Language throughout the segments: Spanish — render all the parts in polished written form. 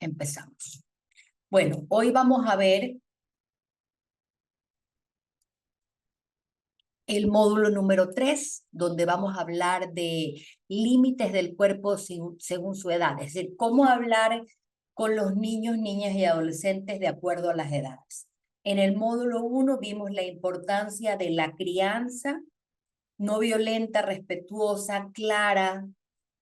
Empezamos. Bueno, hoy vamos a ver el módulo número 3, donde vamos a hablar de límites del cuerpo según su edad, es decir, cómo hablar con los niños, niñas y adolescentes de acuerdo a las edades. En el módulo 1 vimos la importancia de la crianza no violenta, respetuosa, clara,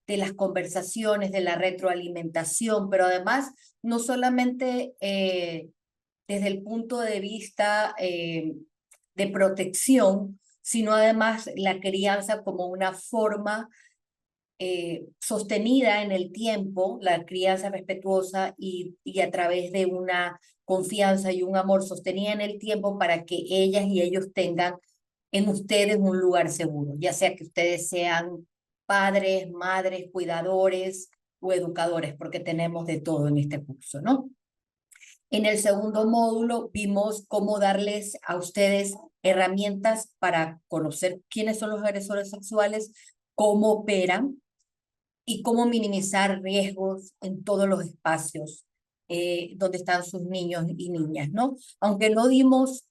de las conversaciones, de la retroalimentación, pero además no solamente desde el punto de vista de protección, sino además la crianza como una forma sostenida en el tiempo, la crianza respetuosa y a través de una confianza y un amor sostenida en el tiempo para que ellas y ellos tengan en ustedes un lugar seguro, ya sea que ustedes sean padres, madres, cuidadores o educadores, porque tenemos de todo en este curso, ¿no? En el segundo módulo vimos cómo darles a ustedes herramientas para conocer quiénes son los agresores sexuales, cómo operan y cómo minimizar riesgos en todos los espacios donde están sus niños y niñas, ¿no? Aunque no dimos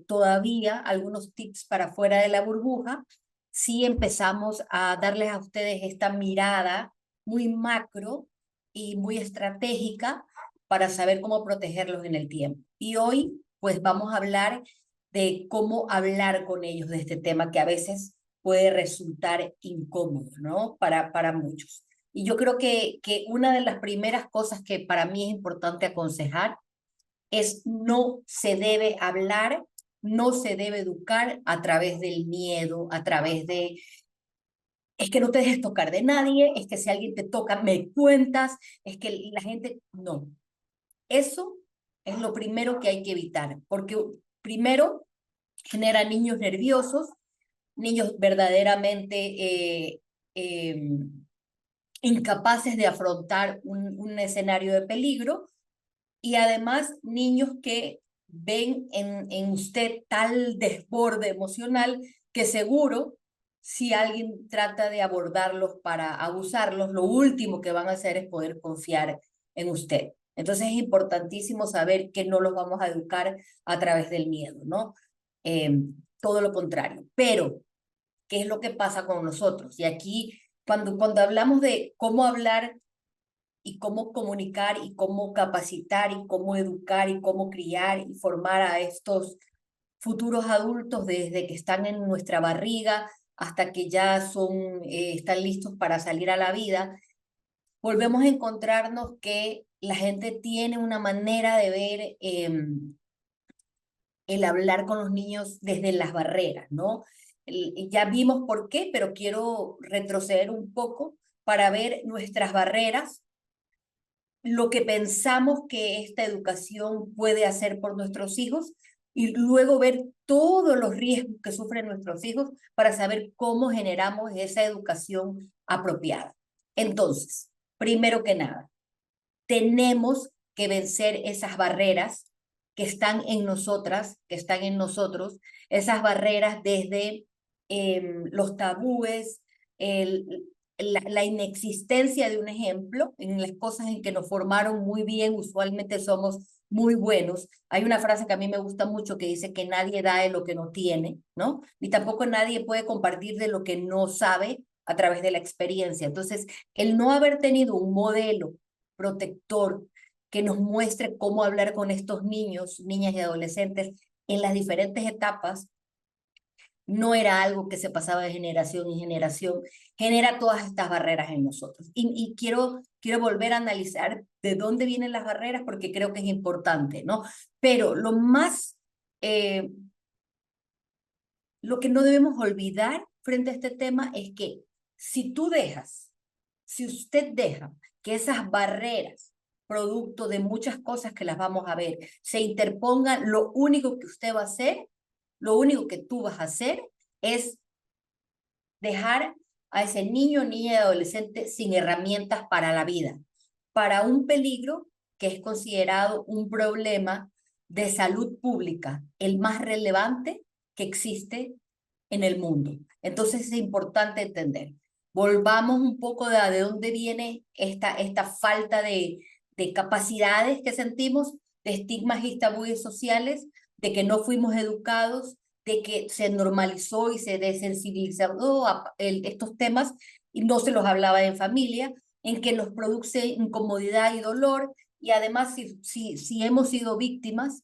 todavía algunos tips para fuera de la burbuja, sí empezamos a darles a ustedes esta mirada muy macro y muy estratégica para saber cómo protegerlos en el tiempo. Y hoy, pues vamos a hablar de cómo hablar con ellos de este tema que a veces puede resultar incómodo, ¿no? Para muchos. Y yo creo que una de las primeras cosas que para mí es importante aconsejar es no se debe hablar, no se debe educar a través del miedo, a través de, es que no te dejes tocar de nadie, es que si alguien te toca, me cuentas, es que la gente, no. Eso es lo primero que hay que evitar, porque primero genera niños nerviosos, niños verdaderamente incapaces de afrontar un escenario de peligro y además niños que ven en usted tal desborde emocional que seguro si alguien trata de abordarlos para abusarlos, lo último que van a hacer es poder confiar en usted. Entonces es importantísimo saber que no los vamos a educar a través del miedo, ¿no? Todo lo contrario. Pero qué es lo que pasa con nosotros. Y aquí, cuando hablamos de cómo hablar y cómo comunicar y cómo capacitar y cómo educar y cómo criar y formar a estos futuros adultos desde que están en nuestra barriga hasta que ya están listos para salir a la vida, volvemos a encontrarnos que la gente tiene una manera de ver el hablar con los niños desde las barreras, ¿no? Ya vimos por qué, pero quiero retroceder un poco para ver nuestras barreras, lo que pensamos que esta educación puede hacer por nuestros hijos y luego ver todos los riesgos que sufren nuestros hijos para saber cómo generamos esa educación apropiada. Entonces, primero que nada, tenemos que vencer esas barreras que están en nosotras, que están en nosotros, esas barreras desde los tabúes, la inexistencia de un ejemplo, en las cosas en que nos formaron muy bien, usualmente somos muy buenos. Hay una frase que a mí me gusta mucho que dice que nadie da de lo que no tiene, ¿no? Ni tampoco nadie puede compartir de lo que no sabe a través de la experiencia. Entonces, el no haber tenido un modelo protector que nos muestre cómo hablar con estos niños, niñas y adolescentes en las diferentes etapas, no era algo que se pasaba de generación en generación, genera todas estas barreras en nosotros. Y quiero volver a analizar de dónde vienen las barreras porque creo que es importante, ¿no? Pero lo que no debemos olvidar frente a este tema es que si usted deja que esas barreras, producto de muchas cosas que las vamos a ver, se interpongan, lo único que usted va a hacer, lo único que tú vas a hacer es dejar a ese niño, niña y adolescente sin herramientas para la vida, para un peligro que es considerado un problema de salud pública, el más relevante que existe en el mundo. Entonces es importante entender. Volvamos un poco de dónde viene esta falta de capacidades que sentimos, de estigmas y tabúes sociales, de que no fuimos educados, de que se normalizó y se desensibilizó estos temas y no se los hablaba en familia, en que nos produce incomodidad y dolor, y además si hemos sido víctimas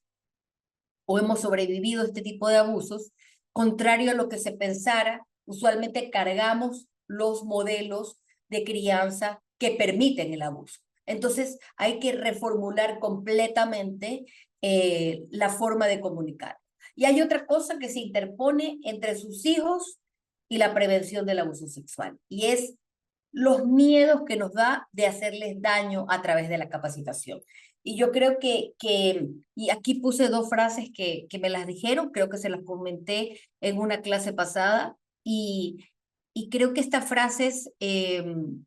o hemos sobrevivido a este tipo de abusos, contrario a lo que se pensara, usualmente cargamos los modelos de crianza que permiten el abuso. Entonces hay que reformular completamente la forma de comunicar. Y hay otra cosa que se interpone entre sus hijos y la prevención del abuso sexual, y es los miedos que nos da de hacerles daño a través de la capacitación. Y yo creo y aquí puse dos frases que me las dijeron, creo que se las comenté en una clase pasada, y creo que estas frases que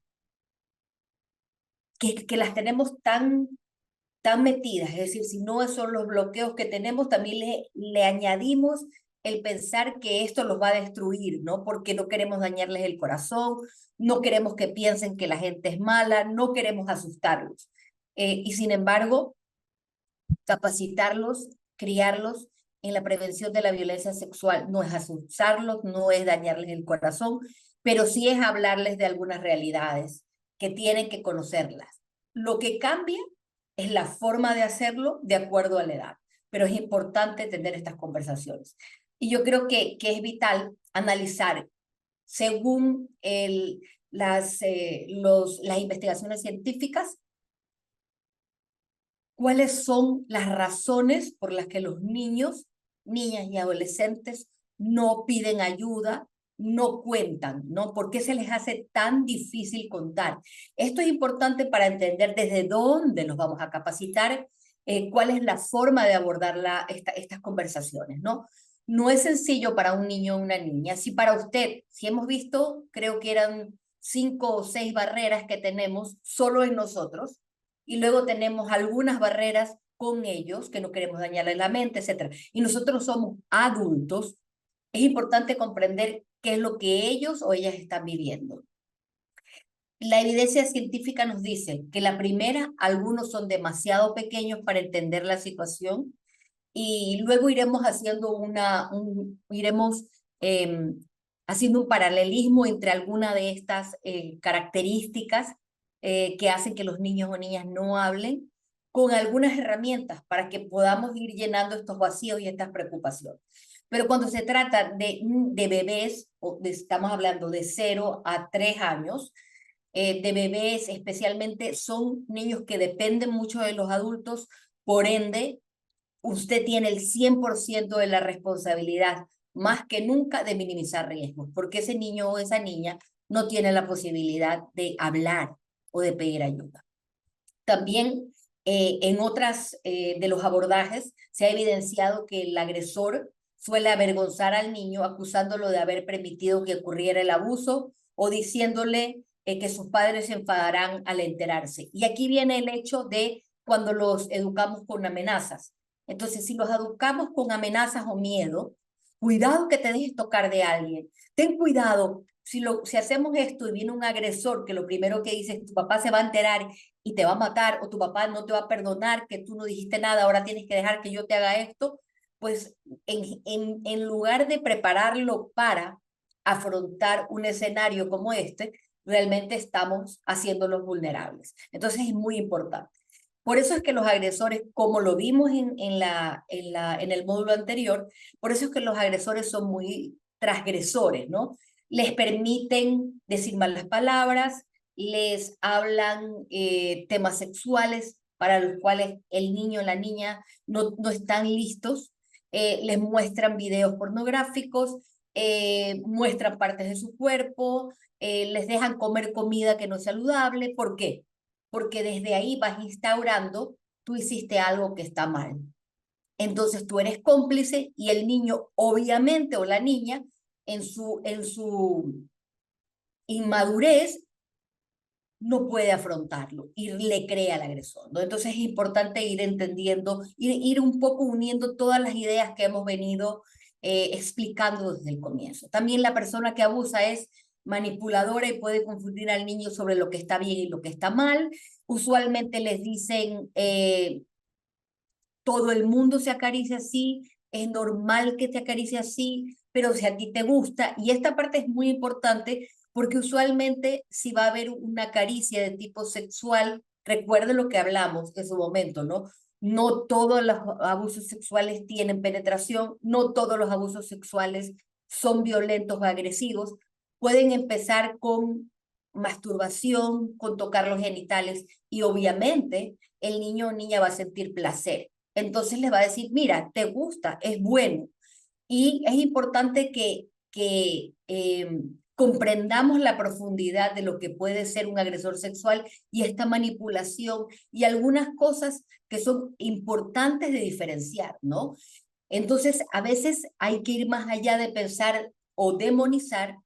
las tenemos tan metidas, es decir, si no son los bloqueos que tenemos, también le añadimos el pensar que esto los va a destruir, ¿no? Porque no queremos dañarles el corazón, no queremos que piensen que la gente es mala, no queremos asustarlos. Y sin embargo, capacitarlos, criarlos en la prevención de la violencia sexual no es asustarlos, no es dañarles el corazón, pero sí es hablarles de algunas realidades que tienen que conocerlas. Lo que cambia es la forma de hacerlo de acuerdo a la edad, pero es importante tener estas conversaciones. Y yo creo que es vital analizar según las investigaciones científicas cuáles son las razones por las que los niños, niñas y adolescentes no piden ayuda, no cuentan, ¿no? ¿Por qué se les hace tan difícil contar? Esto es importante para entender desde dónde nos vamos a capacitar, cuál es la forma de abordar estas conversaciones, ¿no? No es sencillo para un niño o una niña. Si para usted, si hemos visto, creo que eran 5 o 6 barreras que tenemos solo en nosotros, y luego tenemos algunas barreras con ellos, que no queremos dañarles la mente, etcétera. Y nosotros somos adultos, es importante comprender qué es lo que ellos o ellas están viviendo. La evidencia científica nos dice que la primera, algunos son demasiado pequeños para entender la situación, y luego iremos haciendo iremos haciendo un paralelismo entre alguna de estas características que hacen que los niños o niñas no hablen, con algunas herramientas para que podamos ir llenando estos vacíos y estas preocupaciones. Pero cuando se trata de bebés, estamos hablando de 0 a 3 años, de bebés especialmente, son niños que dependen mucho de los adultos, por ende, usted tiene el 100% de la responsabilidad, más que nunca, de minimizar riesgos, porque ese niño o esa niña no tiene la posibilidad de hablar o de pedir ayuda. También en otras de los abordajes se ha evidenciado que el agresor suele avergonzar al niño acusándolo de haber permitido que ocurriera el abuso o diciéndole que sus padres se enfadarán al enterarse. Y aquí viene el hecho de cuando los educamos con amenazas. Entonces, si los educamos con amenazas o miedo, cuidado que te dejes tocar de alguien. Ten cuidado, si hacemos esto y viene un agresor que lo primero que dice es tu papá se va a enterar y te va a matar, o tu papá no te va a perdonar, que tú no dijiste nada, ahora tienes que dejar que yo te haga esto, pues en lugar de prepararlo para afrontar un escenario como este, realmente estamos haciéndolos vulnerables. Entonces es muy importante. Por eso es que los agresores, como lo vimos en el módulo anterior, por eso es que los agresores son muy transgresores, ¿no? Les permiten decir malas palabras, les hablan temas sexuales para los cuales el niño o la niña no están listos, les muestran videos pornográficos, muestran partes de su cuerpo, les dejan comer comida que no es saludable. ¿Por qué? Porque desde ahí vas instaurando, tú hiciste algo que está mal. Entonces tú eres cómplice, y el niño, obviamente, o la niña, en su inmadurez, no puede afrontarlo y le cree al agresor, ¿no? Entonces es importante ir entendiendo, ir un poco uniendo todas las ideas que hemos venido explicando desde el comienzo. También la persona que abusa es manipuladora y puede confundir al niño sobre lo que está bien y lo que está mal. Usualmente les dicen, todo el mundo se acaricia así, es normal que te acaricie así, pero si a ti te gusta, y esta parte es muy importante porque usualmente si va a haber una caricia de tipo sexual, recuerde lo que hablamos en su momento, ¿no? No todos los abusos sexuales tienen penetración, no todos los abusos sexuales son violentos o agresivos. Pueden empezar con masturbación, con tocar los genitales y obviamente el niño o niña va a sentir placer. Entonces les va a decir, mira, te gusta, es bueno. Y es importante que comprendamos la profundidad de lo que puede ser un agresor sexual y esta manipulación y algunas cosas que son importantes de diferenciar, ¿no? Entonces, a veces hay que ir más allá de pensar o demonizar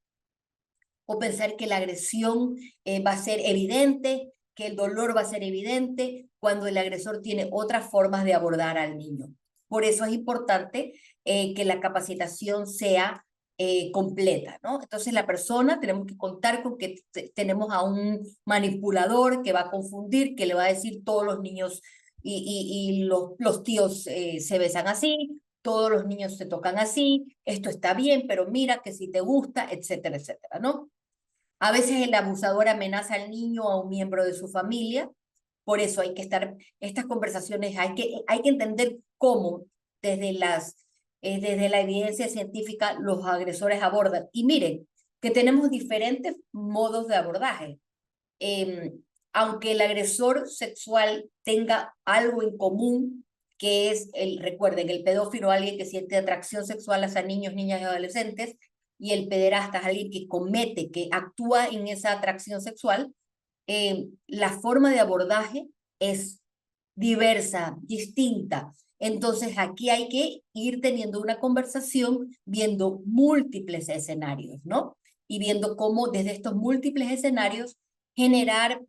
o pensar que la agresión va a ser evidente, que el dolor va a ser evidente, cuando el agresor tiene otras formas de abordar al niño. Por eso es importante que la capacitación sea completa, ¿no? Entonces la persona, tenemos que contar con que tenemos a un manipulador que va a confundir, que le va a decir todos los niños y los tíos se besan así, todos los niños se tocan así, esto está bien, pero mira que si te gusta, etcétera, etcétera, ¿no? A veces el abusador amenaza al niño o a un miembro de su familia, por eso hay que estar, estas conversaciones hay que entender cómo desde desde la evidencia científica los agresores abordan. Y miren, que tenemos diferentes modos de abordaje. Eh, Aunque el agresor sexual tenga algo en común, que es recuerden, el pedófilo, alguien que siente atracción sexual hacia niños, niñas y adolescentes, y el pederasta es alguien que comete, que actúa en esa atracción sexual, la forma de abordaje es diversa, distinta. Entonces aquí hay que ir teniendo una conversación viendo múltiples escenarios, ¿no? Y viendo cómo desde estos múltiples escenarios generar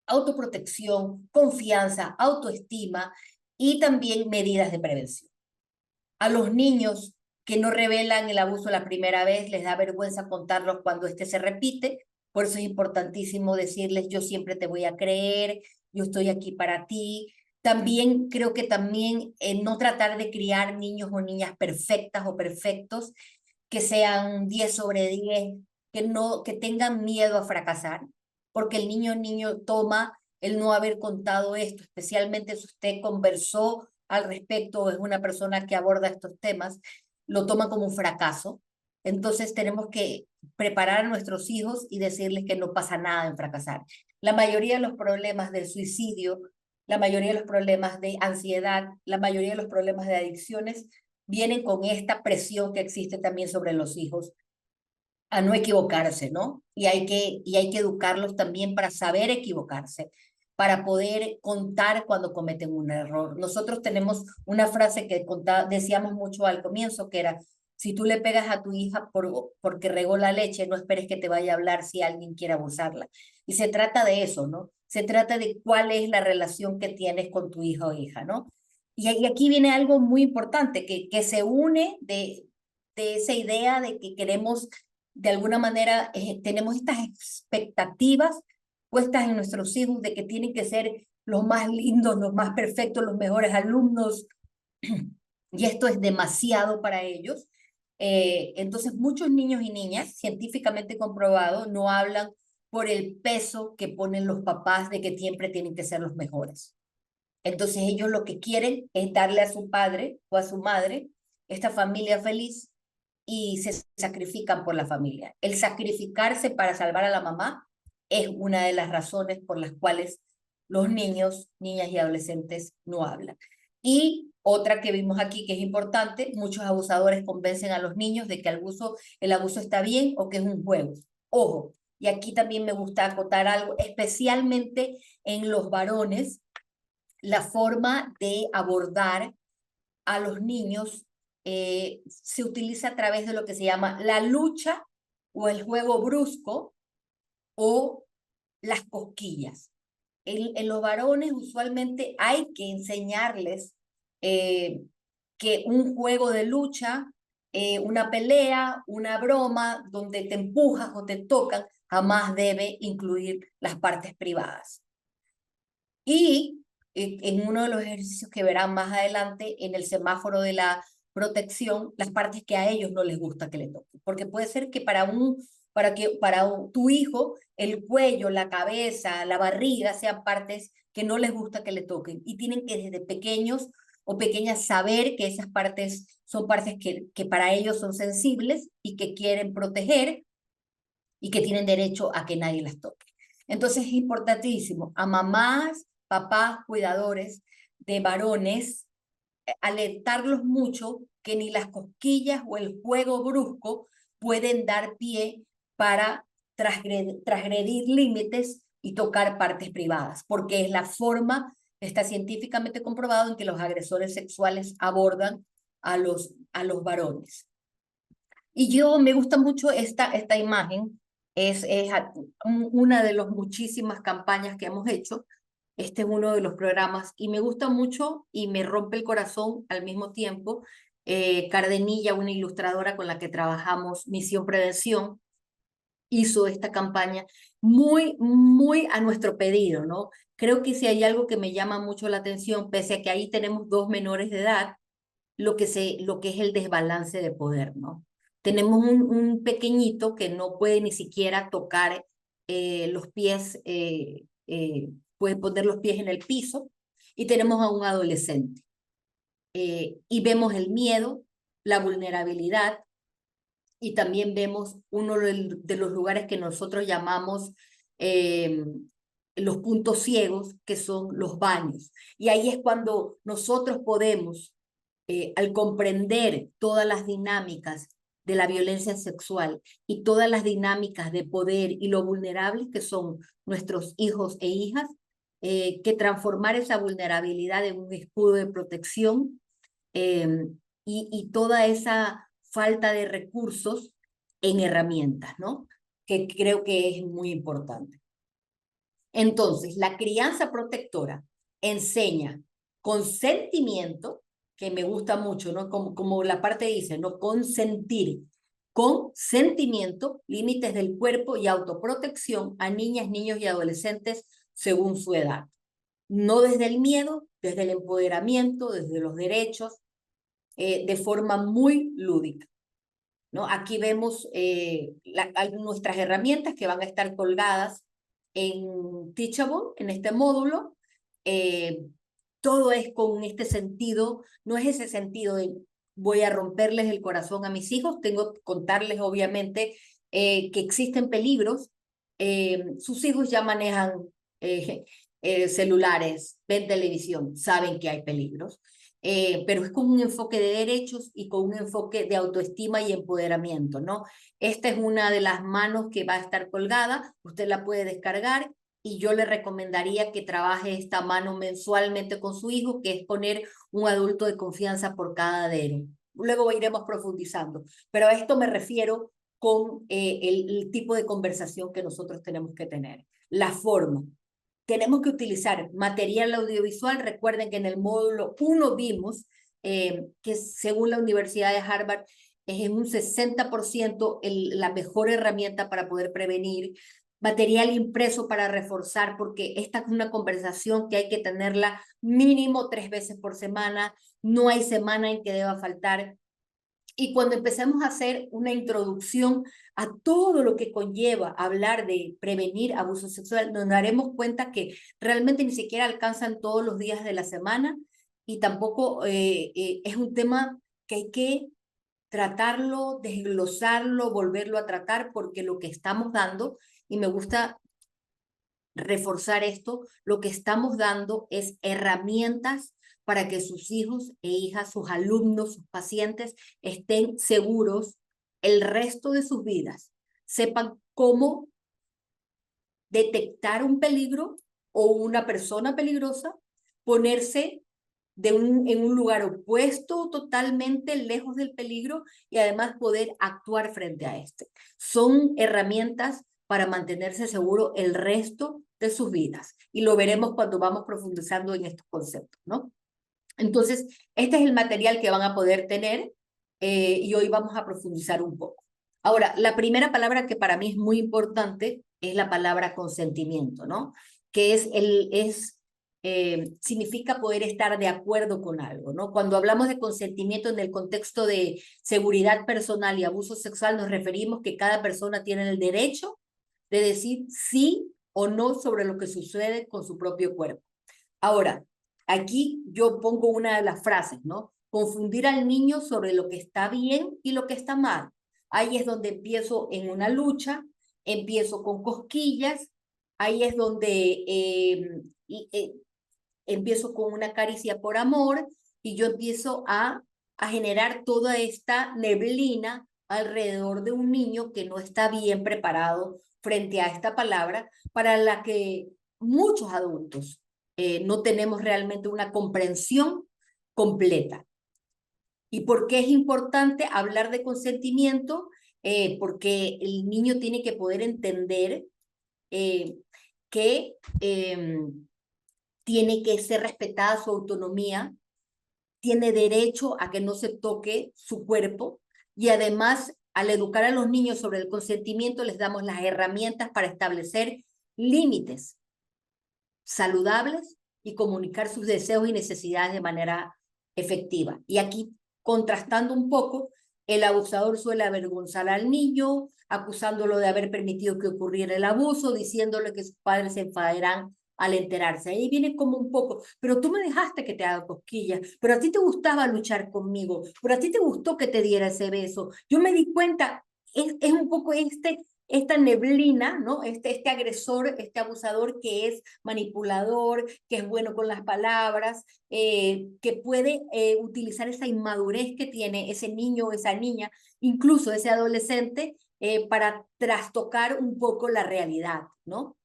autoprotección, confianza, autoestima y también medidas de prevención. A los niños que no revelan el abuso la primera vez, les da vergüenza contarlos cuando este se repite. Por eso es importantísimo decirles, yo siempre te voy a creer, yo estoy aquí para ti. También creo que también no tratar de criar niños o niñas perfectas o perfectos, que sean 10 sobre 10, que tengan miedo a fracasar, porque el niño toma el no haber contado esto, especialmente si usted conversó al respecto o es una persona que aborda estos temas, lo toma como un fracaso. Entonces tenemos que preparar a nuestros hijos y decirles que no pasa nada en fracasar. La mayoría de los problemas del suicidio, la mayoría de los problemas de ansiedad, la mayoría de los problemas de adicciones vienen con esta presión que existe también sobre los hijos a no equivocarse, ¿no? Y hay que educarlos también para saber equivocarse, para poder contar cuando cometen un error. Nosotros tenemos una frase que decíamos mucho al comienzo, que era, si tú le pegas a tu hija porque regó la leche, no esperes que te vaya a hablar si alguien quiere abusarla. Y se trata de eso, ¿no? Se trata de cuál es la relación que tienes con tu hijo o hija, ¿no? Y aquí viene algo muy importante, que se une de esa idea de que queremos de alguna manera tenemos estas expectativas puestas en nuestros hijos de que tienen que ser los más lindos, los más perfectos, los mejores alumnos, y esto es demasiado para ellos. Entonces, muchos niños y niñas, científicamente comprobado, no hablan por el peso que ponen los papás de que siempre tienen que ser los mejores. Entonces, ellos lo que quieren es darle a su padre o a su madre esta familia feliz y se sacrifican por la familia. El sacrificarse para salvar a la mamá es una de las razones por las cuales los niños, niñas y adolescentes no hablan. Y otra que vimos aquí que es importante, muchos abusadores convencen a los niños de que el abuso está bien o que es un juego. Ojo, y aquí también me gusta acotar algo, especialmente en los varones, la forma de abordar a los niños se utiliza a través de lo que se llama la lucha o el juego brusco o las cosquillas. En los varones usualmente hay que enseñarles eh, que un juego de lucha, una pelea, una broma donde te empujas o te tocan, jamás debe incluir las partes privadas. Y en uno de los ejercicios que verán más adelante, en el semáforo de la protección, las partes que a ellos no les gusta que le toquen. Porque puede ser que tu hijo, el cuello, la cabeza, la barriga sean partes que no les gusta que le toquen. Y tienen que desde pequeños o pequeñas saber que esas partes son partes que para ellos son sensibles y que quieren proteger y que tienen derecho a que nadie las toque. Entonces es importantísimo a mamás, papás, cuidadores de varones, alertarlos mucho que ni las cosquillas o el juego brusco pueden dar pie para transgredir límites y tocar partes privadas, porque es la forma, está científicamente comprobado, en que los agresores sexuales abordan a los varones. Y yo me gusta mucho esta imagen, es una de las muchísimas campañas que hemos hecho. Este es uno de los programas y me gusta mucho y me rompe el corazón al mismo tiempo. Cardenilla, una ilustradora con la que trabajamos, Misión Prevención, hizo esta campaña muy, muy a nuestro pedido, ¿no? Creo que si hay algo que me llama mucho la atención, pese a que ahí tenemos 2 menores de edad, lo que es el desbalance de poder, ¿no? Tenemos un pequeñito que no puede ni siquiera tocar los pies, puede poner los pies en el piso, y tenemos a un adolescente. Y vemos el miedo, la vulnerabilidad, y también vemos uno de los lugares que nosotros llamamos eh, los puntos ciegos, que son los baños. Y ahí es cuando nosotros podemos, al comprender todas las dinámicas de la violencia sexual y todas las dinámicas de poder y lo vulnerables que son nuestros hijos e hijas, que transformar esa vulnerabilidad en un escudo de protección, eh, y toda esa falta de recursos en herramientas, ¿no? Que creo que es muy importante. Entonces, la crianza protectora enseña consentimiento, que me gusta mucho, ¿no? Como la parte dice, ¿no? Consentir, consentimiento, límites del cuerpo y autoprotección a niñas, niños y adolescentes según su edad. No desde el miedo, desde el empoderamiento, desde los derechos, de forma muy lúdica, ¿no? Aquí vemos nuestras herramientas que van a estar colgadas en Teachable, en este módulo. Eh, Todo es con este sentido, no es ese sentido de voy a romperles el corazón a mis hijos, tengo que contarles obviamente que existen peligros. Sus hijos ya manejan eh, celulares, ven televisión, saben que hay peligros. Pero es con un enfoque de derechos y con un enfoque de autoestima y empoderamiento, ¿no? Esta es una de las manos que va a estar colgada, usted la puede descargar, y yo le recomendaría que trabaje esta mano mensualmente con su hijo, que es poner un adulto de confianza por cada dedo. Luego iremos profundizando, pero a esto me refiero con el tipo de conversación que nosotros tenemos que tener, la forma. Tenemos que utilizar material audiovisual. Recuerden que en el módulo 1 vimos que según la Universidad de Harvard es en un 60% la mejor herramienta para poder prevenir. Material impreso para reforzar, porque esta es una conversación que hay que tenerla mínimo 3 veces por semana. No hay semana en que deba faltar. Y cuando empecemos a hacer una introducción a todo lo que conlleva hablar de prevenir abuso sexual, nos daremos cuenta que realmente ni siquiera alcanzan todos los días de la semana, y tampoco es un tema que hay que tratarlo, desglosarlo, volverlo a tratar, porque lo que estamos dando, y me gusta reforzar esto, lo que estamos dando es herramientas para que sus hijos e hijas, sus alumnos, sus pacientes estén seguros el resto de sus vidas, sepan cómo detectar un peligro o una persona peligrosa, ponerse en un lugar opuesto, totalmente lejos del peligro, y además poder actuar frente a este. Son herramientas para mantenerse seguro el resto de sus vidas, y lo veremos cuando vamos profundizando en estos conceptos, ¿no? Entonces, este es el material que van a poder tener, y hoy vamos a profundizar un poco. Ahora, la primera palabra que para mí es muy importante es la palabra consentimiento, ¿no? Que es significa poder estar de acuerdo con algo, ¿no? Cuando hablamos de consentimiento en el contexto de seguridad personal y abuso sexual, nos referimos que cada persona tiene el derecho de decir sí o no sobre lo que sucede con su propio cuerpo. Ahora, aquí yo pongo una de las frases, ¿no? Confundir al niño sobre lo que está bien y lo que está mal. Ahí es donde empiezo en una lucha, empiezo con cosquillas, ahí es donde empiezo con una caricia por amor y yo empiezo a generar toda esta neblina alrededor de un niño que no está bien preparado frente a esta palabra para la que muchos adultos no tenemos realmente una comprensión completa. ¿Y por qué es importante hablar de consentimiento? Porque el niño tiene que poder entender eh, que tiene que ser respetada su autonomía, tiene derecho a que no se toque su cuerpo y además al educar a los niños sobre el consentimiento les damos las herramientas para establecer límites saludables y comunicar sus deseos y necesidades de manera efectiva. Y aquí, contrastando un poco, el abusador suele avergonzar al niño, acusándolo de haber permitido que ocurriera el abuso, diciéndole que sus padres se enfadarán al enterarse. Ahí viene como un poco, pero tú me dejaste que te haga cosquillas, pero a ti te gustaba luchar conmigo, pero a ti te gustó que te diera ese beso. Yo me di cuenta, es un poco esta neblina, ¿no? Este agresor, este abusador que es manipulador, que es bueno con las palabras, que puede utilizar esa inmadurez que tiene ese niño o esa niña, incluso ese adolescente, para trastocar un poco la realidad, ¿no?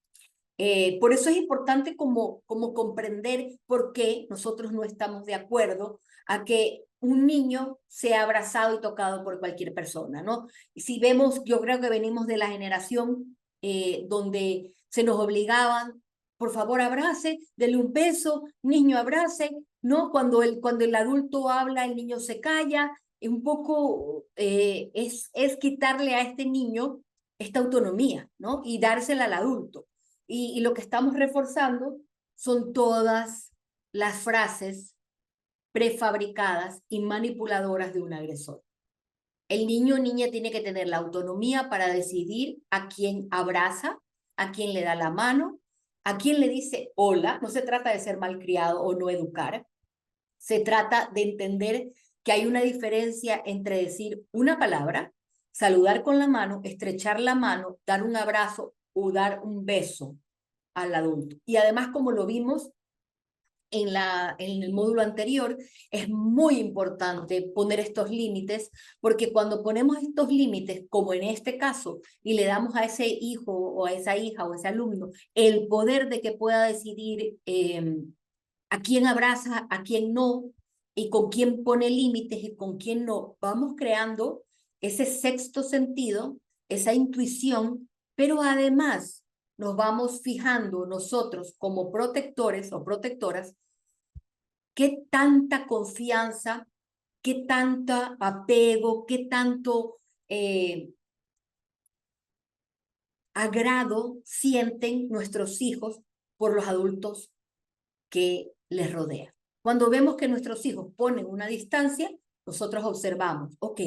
Por eso es importante como comprender por qué nosotros no estamos de acuerdo a que un niño sea abrazado y tocado por cualquier persona, ¿no? Y si vemos, yo creo que venimos de la generación donde se nos obligaban, por favor abrace, dele un beso, niño abrace, ¿no? Cuando el adulto habla, el niño se calla, un poco es quitarle a este niño esta autonomía, ¿no? Y dársela al adulto. Y lo que estamos reforzando son todas las frases prefabricadas y manipuladoras de un agresor. El niño o niña tiene que tener la autonomía para decidir a quién abraza, a quién le da la mano, a quién le dice hola. No se trata de ser malcriado o no educar. Se trata de entender que hay una diferencia entre decir una palabra, saludar con la mano, estrechar la mano, dar un abrazo o dar un beso al adulto. Y además, como lo vimos en el módulo anterior, es muy importante poner estos límites, porque cuando ponemos estos límites, como en este caso, y le damos a ese hijo o a esa hija o a ese alumno el poder de que pueda decidir a quién abraza, a quién no, y con quién pone límites y con quién no, vamos creando ese sexto sentido, esa intuición, pero además nos vamos fijando nosotros como protectores o protectoras qué tanta confianza, qué tanta apego, qué tanto agrado sienten nuestros hijos por los adultos que les rodean. Cuando vemos que nuestros hijos ponen una distancia, nosotros observamos, ok,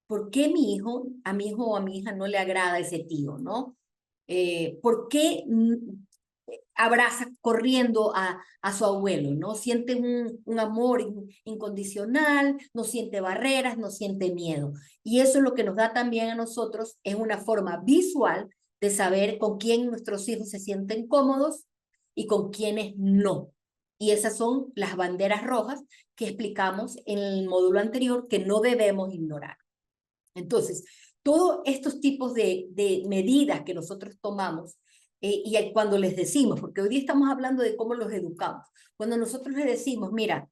¿por qué a mi hijo o a mi hija no le agrada ese tío, no? ¿Por qué abraza corriendo a su abuelo, ¿no? Siente un amor incondicional, no siente barreras, no siente miedo. Y eso es lo que nos da también a nosotros, es una forma visual de saber con quién nuestros hijos se sienten cómodos y con quiénes no. Y esas son las banderas rojas que explicamos en el módulo anterior que no debemos ignorar. Entonces, todos estos tipos de medidas que nosotros tomamos y cuando les decimos, porque hoy día estamos hablando de cómo los educamos, cuando nosotros les decimos, mira,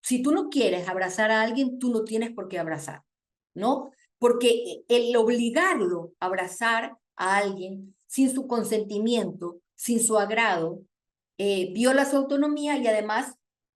si tú no quieres abrazar a alguien, tú no tienes por qué abrazar, ¿no? Porque el obligarlo a abrazar a alguien sin su consentimiento, sin su agrado, viola su autonomía y además,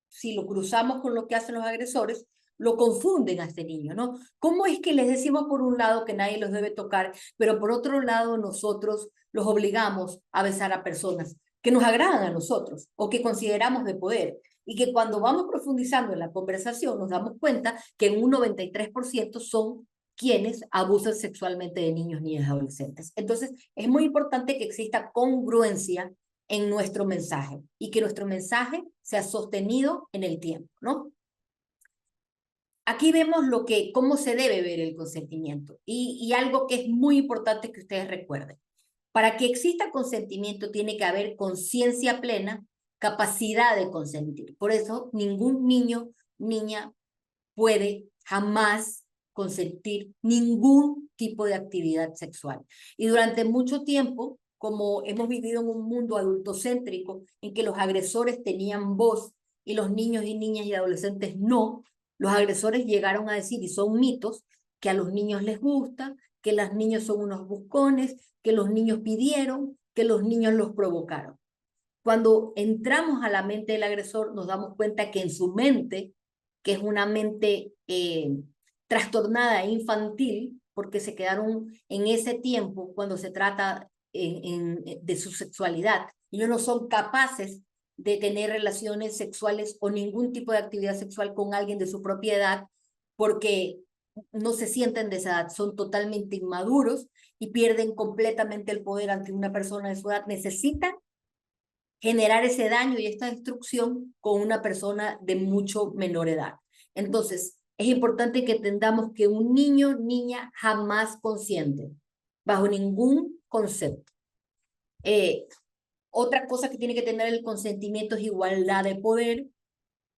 si lo cruzamos con lo que hacen los agresores, lo confunden a este niño, ¿no? ¿Cómo es que les decimos por un lado que nadie los debe tocar, pero por otro lado nosotros los obligamos a besar a personas que nos agradan a nosotros o que consideramos de poder. Y que cuando vamos profundizando en la conversación nos damos cuenta que en un 93% son quienes abusan sexualmente de niños, niñas y adolescentes. Entonces, es muy importante que exista congruencia en nuestro mensaje y que nuestro mensaje sea sostenido en el tiempo, ¿no? Aquí vemos cómo se debe ver el consentimiento y algo que es muy importante que ustedes recuerden. Para que exista consentimiento tiene que haber conciencia plena, capacidad de consentir. Por eso ningún niño, niña puede jamás consentir ningún tipo de actividad sexual. Y durante mucho tiempo, como hemos vivido en un mundo adultocéntrico en que los agresores tenían voz y los niños y niñas y adolescentes no, los agresores llegaron a decir, y son mitos, que a los niños les gusta, que los niños son unos buscones, que los niños pidieron, que los niños los provocaron. Cuando entramos a la mente del agresor, nos damos cuenta que en su mente, que es una mente trastornada e infantil, porque se quedaron en ese tiempo cuando se trata de su sexualidad. Ellos no son capaces de tener relaciones sexuales o ningún tipo de actividad sexual con alguien de su propia edad, porque no se sienten de esa edad, son totalmente inmaduros y pierden completamente el poder ante una persona de su edad. Necesitan generar ese daño y esta destrucción con una persona de mucho menor edad. Entonces, es importante que entendamos que un niño, niña, jamás consiente, bajo ningún concepto. Otra cosa que tiene que tener el consentimiento es igualdad de poder,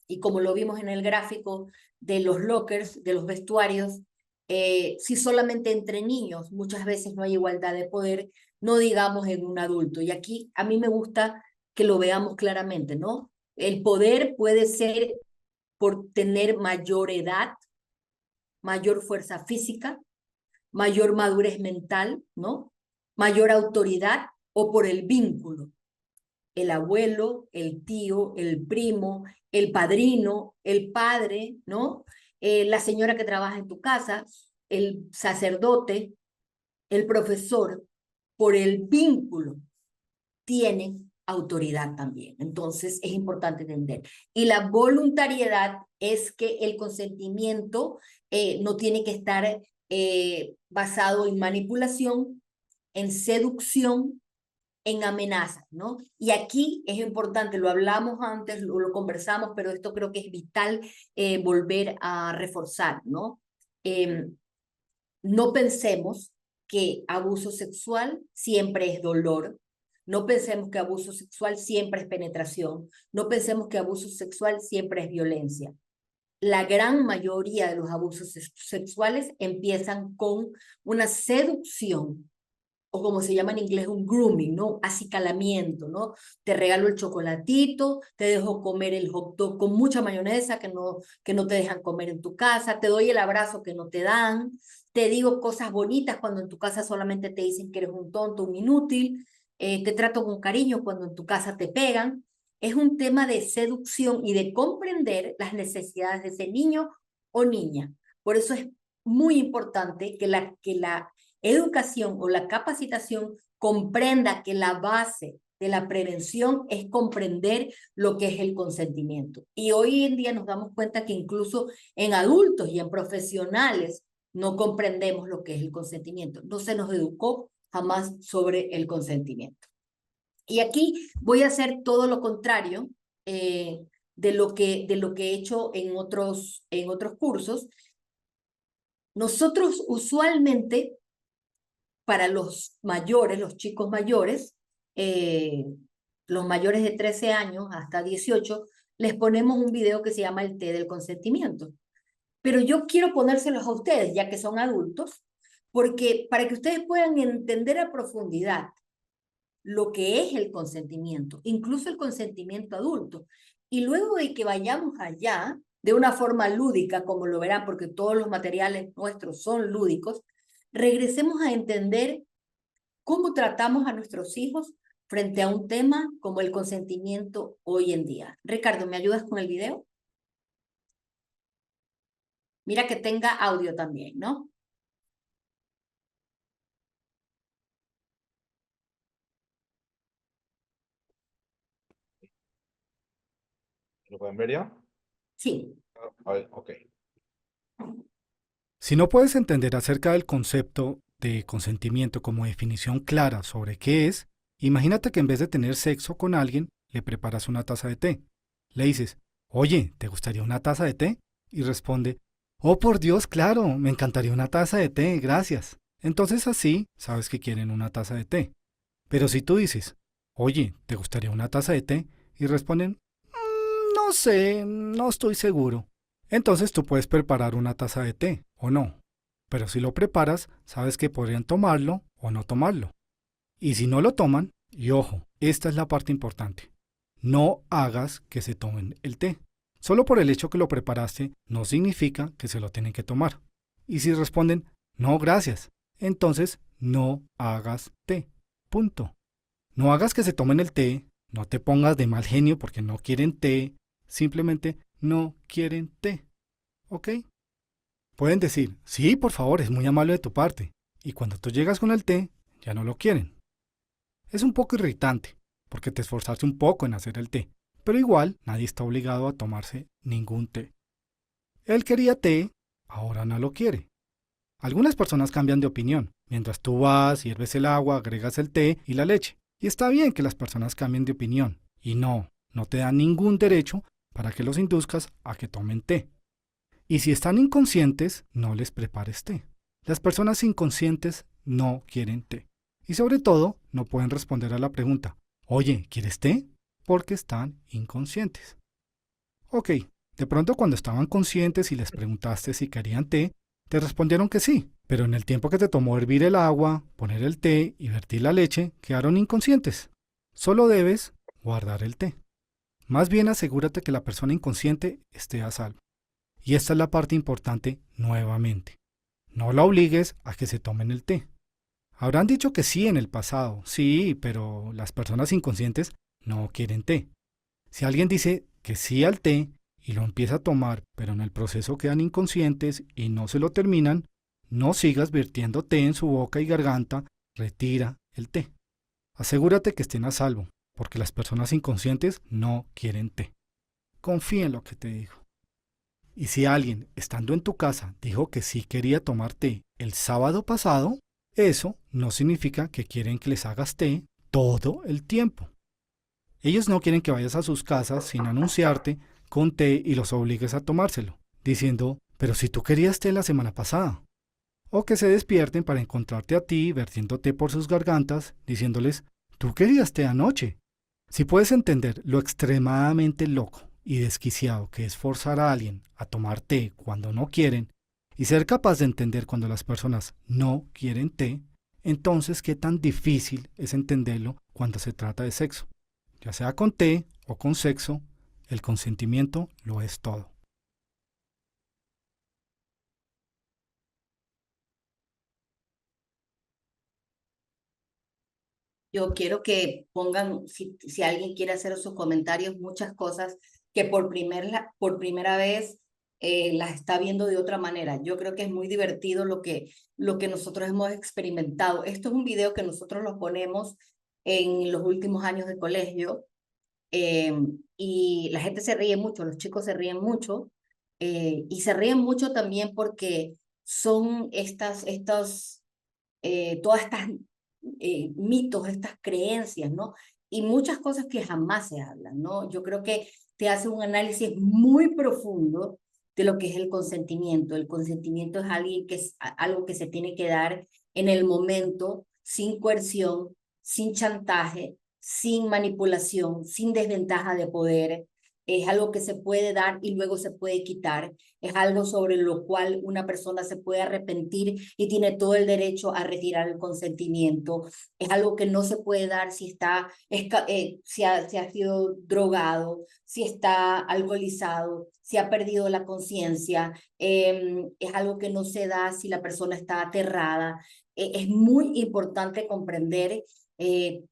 y como lo vimos en el gráfico de los lockers, de los vestuarios, si solamente entre niños muchas veces no hay igualdad de poder, no digamos en un adulto. Y aquí a mí me gusta que lo veamos claramente, ¿no? El poder puede ser por tener mayor edad, mayor fuerza física, mayor madurez mental, ¿no? Mayor autoridad o por el vínculo. El abuelo, el tío, el primo, el padrino, el padre, ¿no? La señora que trabaja en tu casa, el sacerdote, el profesor, por el vínculo, tienen autoridad también. Entonces, es importante entender. Y la voluntariedad es que el consentimiento no tiene que estar basado en manipulación, en seducción, en amenazas, ¿no? Y aquí es importante, lo hablamos antes, lo conversamos, pero esto creo que es vital volver a reforzar, ¿no? No pensemos que abuso sexual siempre es dolor, no pensemos que abuso sexual siempre es penetración, no pensemos que abuso sexual siempre es violencia. La gran mayoría de los abusos sexuales empiezan con una seducción, o como se llama en inglés, un grooming, ¿no? Acicalamiento, ¿no? Te regalo el chocolatito, te dejo comer el hot dog con mucha mayonesa que no te dejan comer en tu casa, te doy el abrazo que no te dan, te digo cosas bonitas cuando en tu casa solamente te dicen que eres un tonto, un inútil, te trato con cariño cuando en tu casa te pegan. Es un tema de seducción y de comprender las necesidades de ese niño o niña. Por eso es muy importante que la educación o la capacitación comprenda que la base de la prevención es comprender lo que es el consentimiento. Y hoy en día nos damos cuenta que incluso en adultos y en profesionales no comprendemos lo que es el consentimiento. No se nos educó jamás sobre el consentimiento. Y aquí voy a hacer todo lo contrario de lo que he hecho en otros cursos. Nosotros usualmente para los mayores, los chicos mayores, eh, los mayores de 13 años hasta 18, les ponemos un video que se llama el té del consentimiento. Pero yo quiero ponérselos a ustedes, ya que son adultos, porque para que ustedes puedan entender a profundidad lo que es el consentimiento, incluso el consentimiento adulto. Y luego de que vayamos allá, de una forma lúdica, como lo verán, porque todos los materiales nuestros son lúdicos, regresemos a entender cómo tratamos a nuestros hijos frente a un tema como el consentimiento hoy en día. Ricardo, ¿me ayudas con el video? Mira que tenga audio también, ¿no? ¿Lo pueden ver ya? Sí. A ver, ok. Si no puedes entender acerca del concepto de consentimiento como definición clara sobre qué es, imagínate que en vez de tener sexo con alguien, le preparas una taza de té. Le dices, oye, ¿te gustaría una taza de té? Y responde, oh por Dios, claro, me encantaría una taza de té, gracias. Entonces así sabes que quieren una taza de té. Pero si tú dices, oye, ¿te gustaría una taza de té? Y responden, no sé, no estoy seguro. Entonces tú puedes preparar una taza de té, o no. Pero si lo preparas, sabes que podrían tomarlo o no tomarlo. Y si no lo toman, y ojo, esta es la parte importante, no hagas que se tomen el té. Solo por el hecho que lo preparaste no significa que se lo tienen que tomar. Y si responden, no, gracias, entonces no hagas té. Punto. No hagas que se tomen el té, no te pongas de mal genio porque no quieren té, simplemente no quieren té. ¿Ok? Pueden decir, sí, por favor, es muy amable de tu parte. Y cuando tú llegas con el té, ya no lo quieren. Es un poco irritante, porque te esforzaste un poco en hacer el té, pero igual nadie está obligado a tomarse ningún té. Él quería té, ahora no lo quiere. Algunas personas cambian de opinión. Mientras tú vas, hierves el agua, agregas el té y la leche. Y está bien que las personas cambien de opinión. Y no te dan ningún derecho para que los induzcas a que tomen té. Y si están inconscientes, no les prepares té. Las personas inconscientes no quieren té. Y sobre todo, no pueden responder a la pregunta, oye, ¿quieres té? Porque están inconscientes. Ok, de pronto cuando estaban conscientes y les preguntaste si querían té, te respondieron que sí, pero en el tiempo que te tomó hervir el agua, poner el té y vertir la leche, quedaron inconscientes. Solo debes guardar el té. Más bien asegúrate que la persona inconsciente esté a salvo. Y esta es la parte importante nuevamente. No la obligues a que se tomen el té. Habrán dicho que sí en el pasado, sí, pero las personas inconscientes no quieren té. Si alguien dice que sí al té y lo empieza a tomar, pero en el proceso quedan inconscientes y no se lo terminan, no sigas vertiendo té en su boca y garganta, retira el té. Asegúrate que estén a salvo, porque las personas inconscientes no quieren té. Confía en lo que te digo. Y si alguien, estando en tu casa, dijo que sí quería tomar té el sábado pasado, eso no significa que quieren que les hagas té todo el tiempo. Ellos no quieren que vayas a sus casas sin anunciarte con té y los obligues a tomárselo, diciendo, pero si tú querías té la semana pasada. O que se despierten para encontrarte a ti vertiendo té por sus gargantas, diciéndoles, tú querías té anoche. Si puedes entender lo extremadamente loco y desquiciado que es forzar a alguien a tomar té cuando no quieren, y ser capaz de entender cuando las personas no quieren té, entonces qué tan difícil es entenderlo cuando se trata de sexo. Ya sea con té o con sexo, el consentimiento lo es todo. Yo quiero que pongan, si alguien quiere hacer sus comentarios, muchas cosas que por primera vez las está viendo de otra manera. Yo creo que es muy divertido lo que nosotros hemos experimentado. Esto es un video que nosotros lo ponemos en los últimos años de colegio eh, y la gente se ríe mucho, los chicos se ríen mucho y se ríen mucho también porque son todas estas mitos, estas creencias, ¿no? Y muchas cosas que jamás se hablan, ¿no? Yo creo que te hace un análisis muy profundo de lo que es el consentimiento. El consentimiento es algo que se tiene que dar en el momento, sin coerción, sin chantaje, sin manipulación, sin desventaja de poder. Es algo que se puede dar y luego se puede quitar. Es algo sobre lo cual una persona se puede arrepentir y tiene todo el derecho a retirar el consentimiento. Es algo que no se puede dar si ha sido drogado, si está alcoholizado, si ha perdido la conciencia. Es algo que no se da si la persona está aterrada. Es muy importante comprender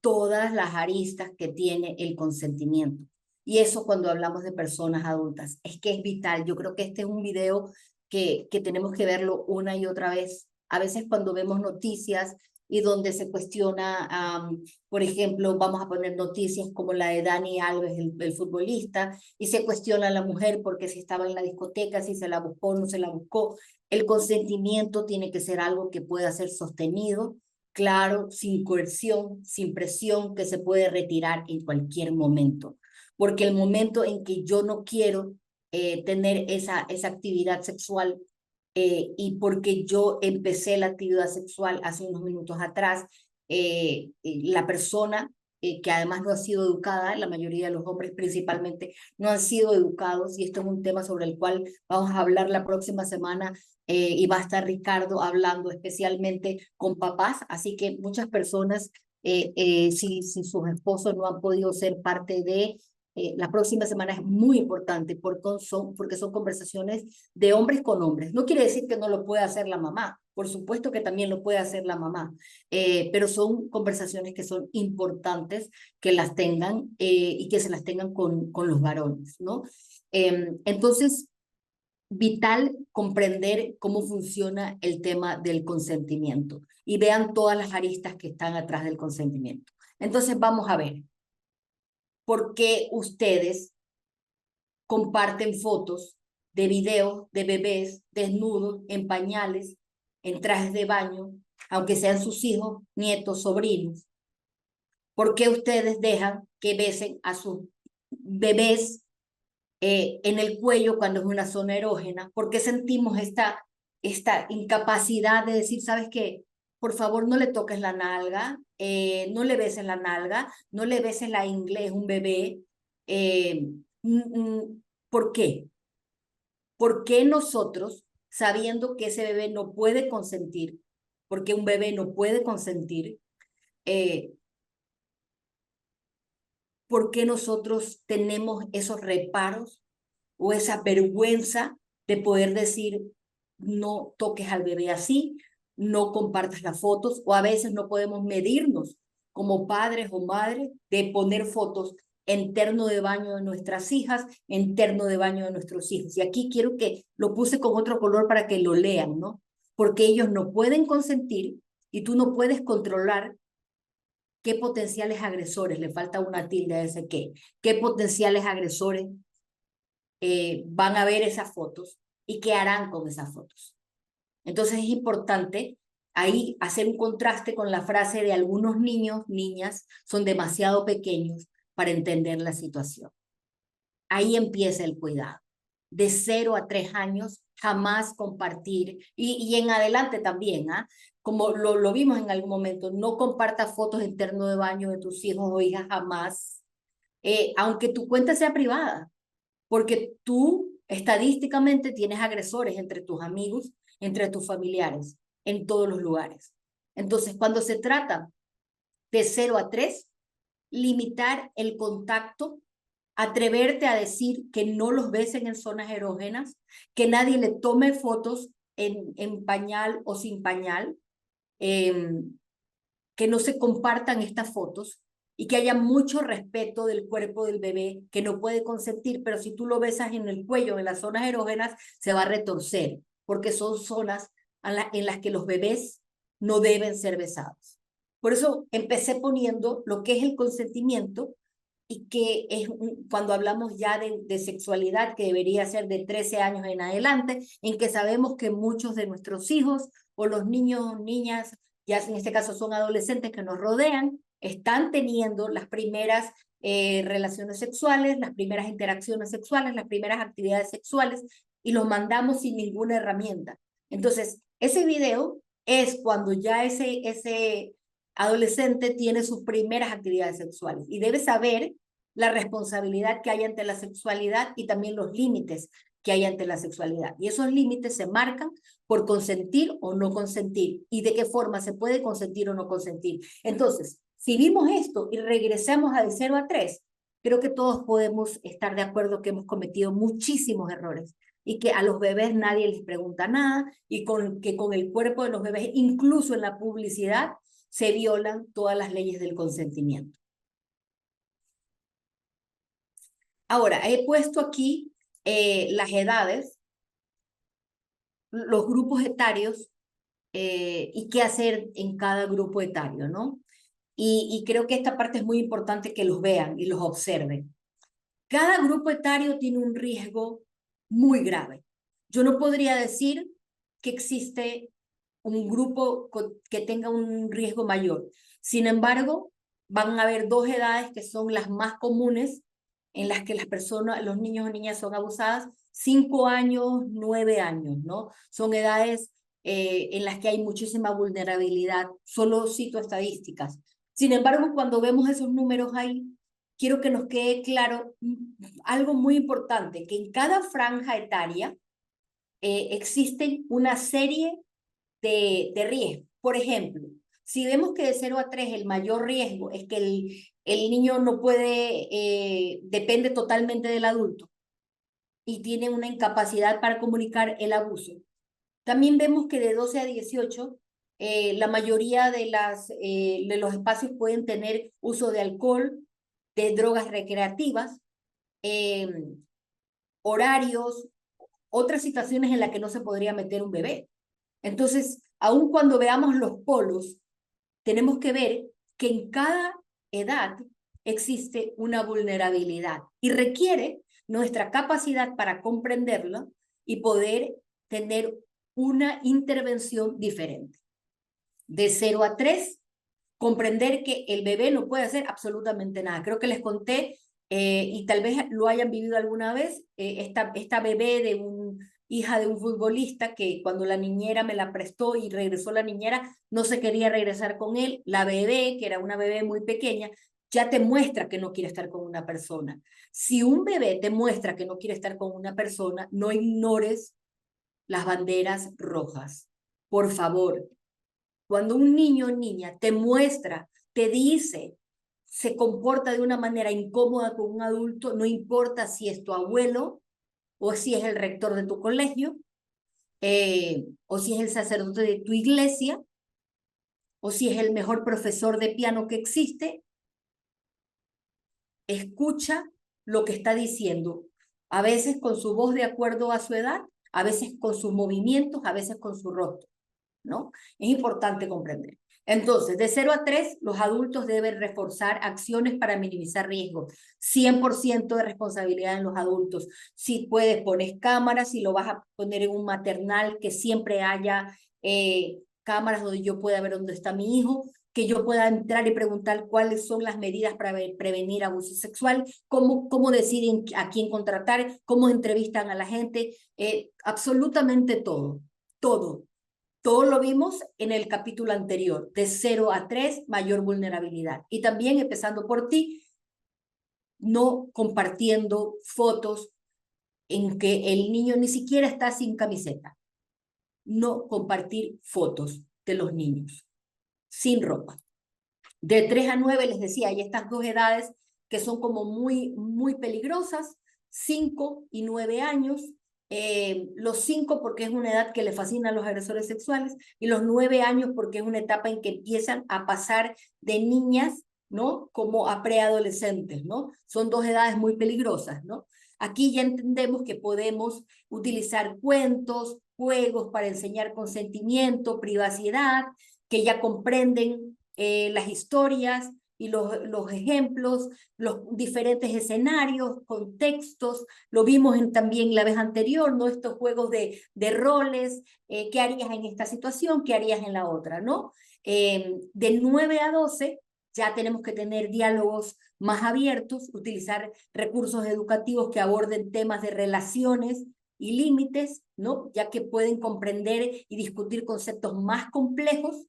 todas las aristas que tiene el consentimiento. Y eso cuando hablamos de personas adultas, es que es vital. Yo creo que este es un video que tenemos que verlo una y otra vez. A veces cuando vemos noticias y donde se cuestiona, por ejemplo, vamos a poner noticias como la de Dani Alves, el futbolista, y se cuestiona a la mujer porque si estaba en la discoteca, si se la buscó o no se la buscó. El consentimiento tiene que ser algo que pueda ser sostenido, claro, sin coerción, sin presión, que se puede retirar en cualquier momento. Porque el momento en que yo no quiero tener esa actividad sexual y porque yo empecé la actividad sexual hace unos minutos atrás, la persona que además no ha sido educada, la mayoría de los hombres principalmente no han sido educados, y esto es un tema sobre el cual vamos a hablar la próxima semana, y va a estar Ricardo hablando especialmente con papás, así que muchas personas, si sus esposos no han podido ser parte de la próxima semana es muy importante porque son conversaciones de hombres con hombres. No quiere decir que no lo pueda hacer la mamá, por supuesto que también lo puede hacer la mamá, pero son conversaciones que son importantes que las tengan y que se las tengan con los varones, ¿no? Entonces, vital comprender cómo funciona el tema del consentimiento y vean todas las aristas que están atrás del consentimiento. Entonces, vamos a ver por qué ustedes comparten fotos de videos de bebés desnudos, en pañales, en trajes de baño, aunque sean sus hijos, nietos, sobrinos. ¿Por qué ustedes dejan que besen a sus bebés en el cuello cuando es una zona erógena? ¿Por qué sentimos esta incapacidad de decir, sabes qué? Por favor, no le toques la nalga, no le beses la nalga, no le beses la ingle, es un bebé. Eh, ¿Por qué? ¿Por qué nosotros, sabiendo que ese bebé no puede consentir, porque un bebé no puede consentir, eh, por qué nosotros tenemos esos reparos o esa vergüenza de poder decir, no toques al bebé así, no compartas las fotos, o a veces no podemos medirnos como padres o madres de poner fotos en terno de baño de nuestras hijas, en terno de baño de nuestros hijos? Y aquí quiero que lo puse con otro color para que lo lean, ¿no? Porque ellos no pueden consentir y tú no puedes controlar qué potenciales agresores, le falta una tilde a ese qué potenciales agresores van a ver esas fotos y qué harán con esas fotos. Entonces es importante ahí hacer un contraste con la frase de algunos niños, niñas, son demasiado pequeños para entender la situación. Ahí empieza el cuidado. De 0 a 3 años, jamás compartir, y en adelante también, ¿ah? Como lo vimos en algún momento, no compartas fotos en terno de baño de tus hijos o hijas jamás, aunque tu cuenta sea privada, porque tú estadísticamente tienes agresores entre tus amigos, entre tus familiares, en todos los lugares. Entonces, cuando se trata de 0 a 3, limitar el contacto, atreverte a decir que no los besen en zonas erógenas, que nadie le tome fotos en pañal o sin pañal, eh, que no se compartan estas fotos y que haya mucho respeto del cuerpo del bebé que no puede consentir, pero si tú lo besas en el cuello, en las zonas erógenas, se va a retorcer, porque son zonas en las que los bebés no deben ser besados. Por eso empecé poniendo lo que es el consentimiento y que es cuando hablamos ya de sexualidad, que debería ser de 13 años en adelante, en que sabemos que muchos de nuestros hijos o los niños, niñas, ya en este caso son adolescentes que nos rodean, están teniendo las primeras relaciones sexuales, las primeras interacciones sexuales, las primeras actividades sexuales, y los mandamos sin ninguna herramienta. Entonces, ese video es cuando ya ese adolescente tiene sus primeras actividades sexuales y debe saber la responsabilidad que hay ante la sexualidad y también los límites que hay ante la sexualidad. Y esos límites se marcan por consentir o no consentir y de qué forma se puede consentir o no consentir. Entonces, si vimos esto y regresamos a de 0 a 3, creo que todos podemos estar de acuerdo que hemos cometido muchísimos errores y que a los bebés nadie les pregunta nada y que con el cuerpo de los bebés, incluso en la publicidad, se violan todas las leyes del consentimiento. Ahora, he puesto aquí las edades, los grupos etarios y qué hacer en cada grupo etario, ¿no? Y creo que esta parte es muy importante que los vean y los observen. Cada grupo etario tiene un riesgo muy grave. Yo no podría decir que existe un grupo que tenga un riesgo mayor. Sin embargo, van a haber dos edades que son las más comunes en las que las personas, los niños o niñas son abusadas: 5 años, 9 años, ¿no? Son edades en las que hay muchísima vulnerabilidad. Solo cito estadísticas. Sin embargo, cuando vemos esos números ahí, quiero que nos quede claro algo muy importante, que en cada franja etaria existen una serie de riesgos. Por ejemplo, si vemos que de 0 a 3 el mayor riesgo es que el niño no puede, depende totalmente del adulto y tiene una incapacidad para comunicar el abuso. También vemos que de 12 a 18 la mayoría de los espacios pueden tener uso de alcohol, de drogas recreativas, eh, horarios, otras situaciones en las que no se podría meter un bebé. Entonces, aun cuando veamos los polos, tenemos que ver que en cada edad existe una vulnerabilidad y requiere nuestra capacidad para comprenderla y poder tener una intervención diferente. De 0 a 3, comprender que el bebé no puede hacer absolutamente nada. Creo que les conté, y tal vez lo hayan vivido alguna vez, esta bebé de hija de un futbolista que cuando la niñera me la prestó y regresó la niñera, no se quería regresar con él. La bebé, que era una bebé muy pequeña, ya te muestra que no quiere estar con una persona. Si un bebé te muestra que no quiere estar con una persona, no ignores las banderas rojas. Por favor, cuando un niño o niña te muestra, te dice, se comporta de una manera incómoda con un adulto, no importa si es tu abuelo o si es el rector de tu colegio, o si es el sacerdote de tu iglesia, o si es el mejor profesor de piano que existe, escucha lo que está diciendo, a veces con su voz de acuerdo a su edad, a veces con sus movimientos, a veces con su rostro, ¿no? Es importante comprender. Entonces, de 0 a 3, los adultos deben reforzar acciones para minimizar riesgos. 100% de responsabilidad en los adultos. Si puedes, pones cámaras, si lo vas a poner en un maternal, que siempre haya cámaras donde yo pueda ver dónde está mi hijo, que yo pueda entrar y preguntar cuáles son las medidas para prevenir abuso sexual, cómo deciden a quién contratar, cómo entrevistan a la gente, absolutamente todo, todo. Todo lo vimos en el capítulo anterior, de 0 a 3, mayor vulnerabilidad. Y también, empezando por ti, no compartiendo fotos en que el niño ni siquiera está sin camiseta. No compartir fotos de los niños sin ropa. De 3 a 9, les decía, hay estas dos edades que son como muy peligrosas: 5 y 9 años. Los 5 porque es una edad que le fascina a los agresores sexuales, y los 9 años porque es una etapa en que empiezan a pasar de niñas, ¿no? Como a preadolescentes, ¿no? Son dos edades muy peligrosas, ¿no? Aquí ya entendemos que podemos utilizar cuentos, juegos para enseñar consentimiento, privacidad, que ya comprenden las historias y los ejemplos, los diferentes escenarios, contextos. Lo vimos también la vez anterior, ¿no? Estos juegos de roles, ¿qué harías en esta situación? ¿Qué harías en la otra? ¿No? De 9 a 12 ya tenemos que tener diálogos más abiertos, utilizar recursos educativos que aborden temas de relaciones y límites, ¿no? Ya que pueden comprender y discutir conceptos más complejos.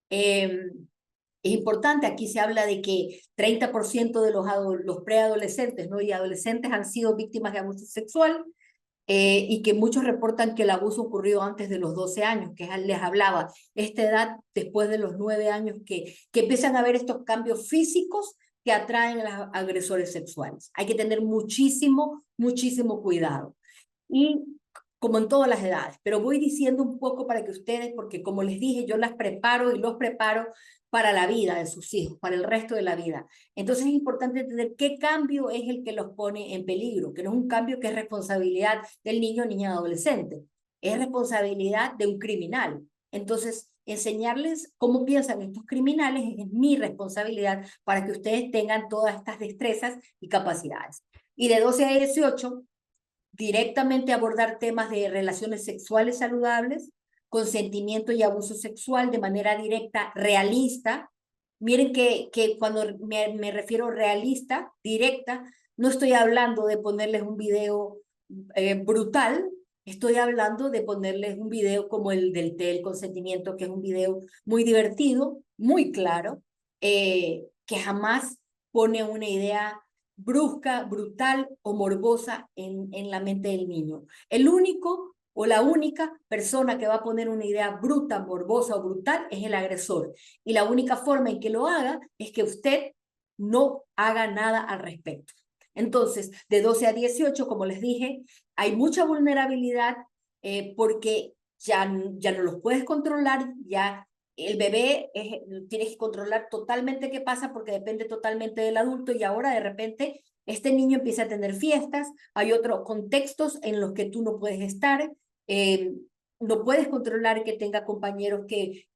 Es importante, aquí se habla de que 30% de los preadolescentes, ¿no? y adolescentes han sido víctimas de abuso sexual, y que muchos reportan que el abuso ocurrió antes de los 12 años, que les hablaba, esta edad después de los 9 años, que empiezan a haber estos cambios físicos que atraen a los agresores sexuales. Hay que tener muchísimo cuidado. Y como en todas las edades, pero voy diciendo un poco para que ustedes, porque como les dije, yo las preparo y los preparo para la vida de sus hijos, para el resto de la vida. Entonces es importante entender qué cambio es el que los pone en peligro, que no es un cambio que es responsabilidad del niño o niña adolescente, es responsabilidad de un criminal. Entonces, enseñarles cómo piensan estos criminales es mi responsabilidad para que ustedes tengan todas estas destrezas y capacidades. Y de 12 a 18, directamente abordar temas de relaciones sexuales saludables, consentimiento y abuso sexual de manera directa, realista. Miren que cuando me refiero realista, directa, no estoy hablando de ponerles un video brutal, estoy hablando de ponerles un video como el del té del consentimiento, que es un video muy divertido, muy claro, que jamás pone una idea brusca, brutal o morbosa en la mente del niño. El único o la única persona que va a poner una idea bruta, morbosa o brutal es el agresor. Y la única forma en que lo haga es que usted no haga nada al respecto. Entonces, de 12 a 18, como les dije, hay mucha vulnerabilidad porque ya no los puedes controlar, ya el bebé tienes que controlar totalmente qué pasa porque depende totalmente del adulto y ahora de repente este niño empieza a tener fiestas, hay otros contextos en los que tú no puedes estar, eh, no puedes controlar que tenga compañeros que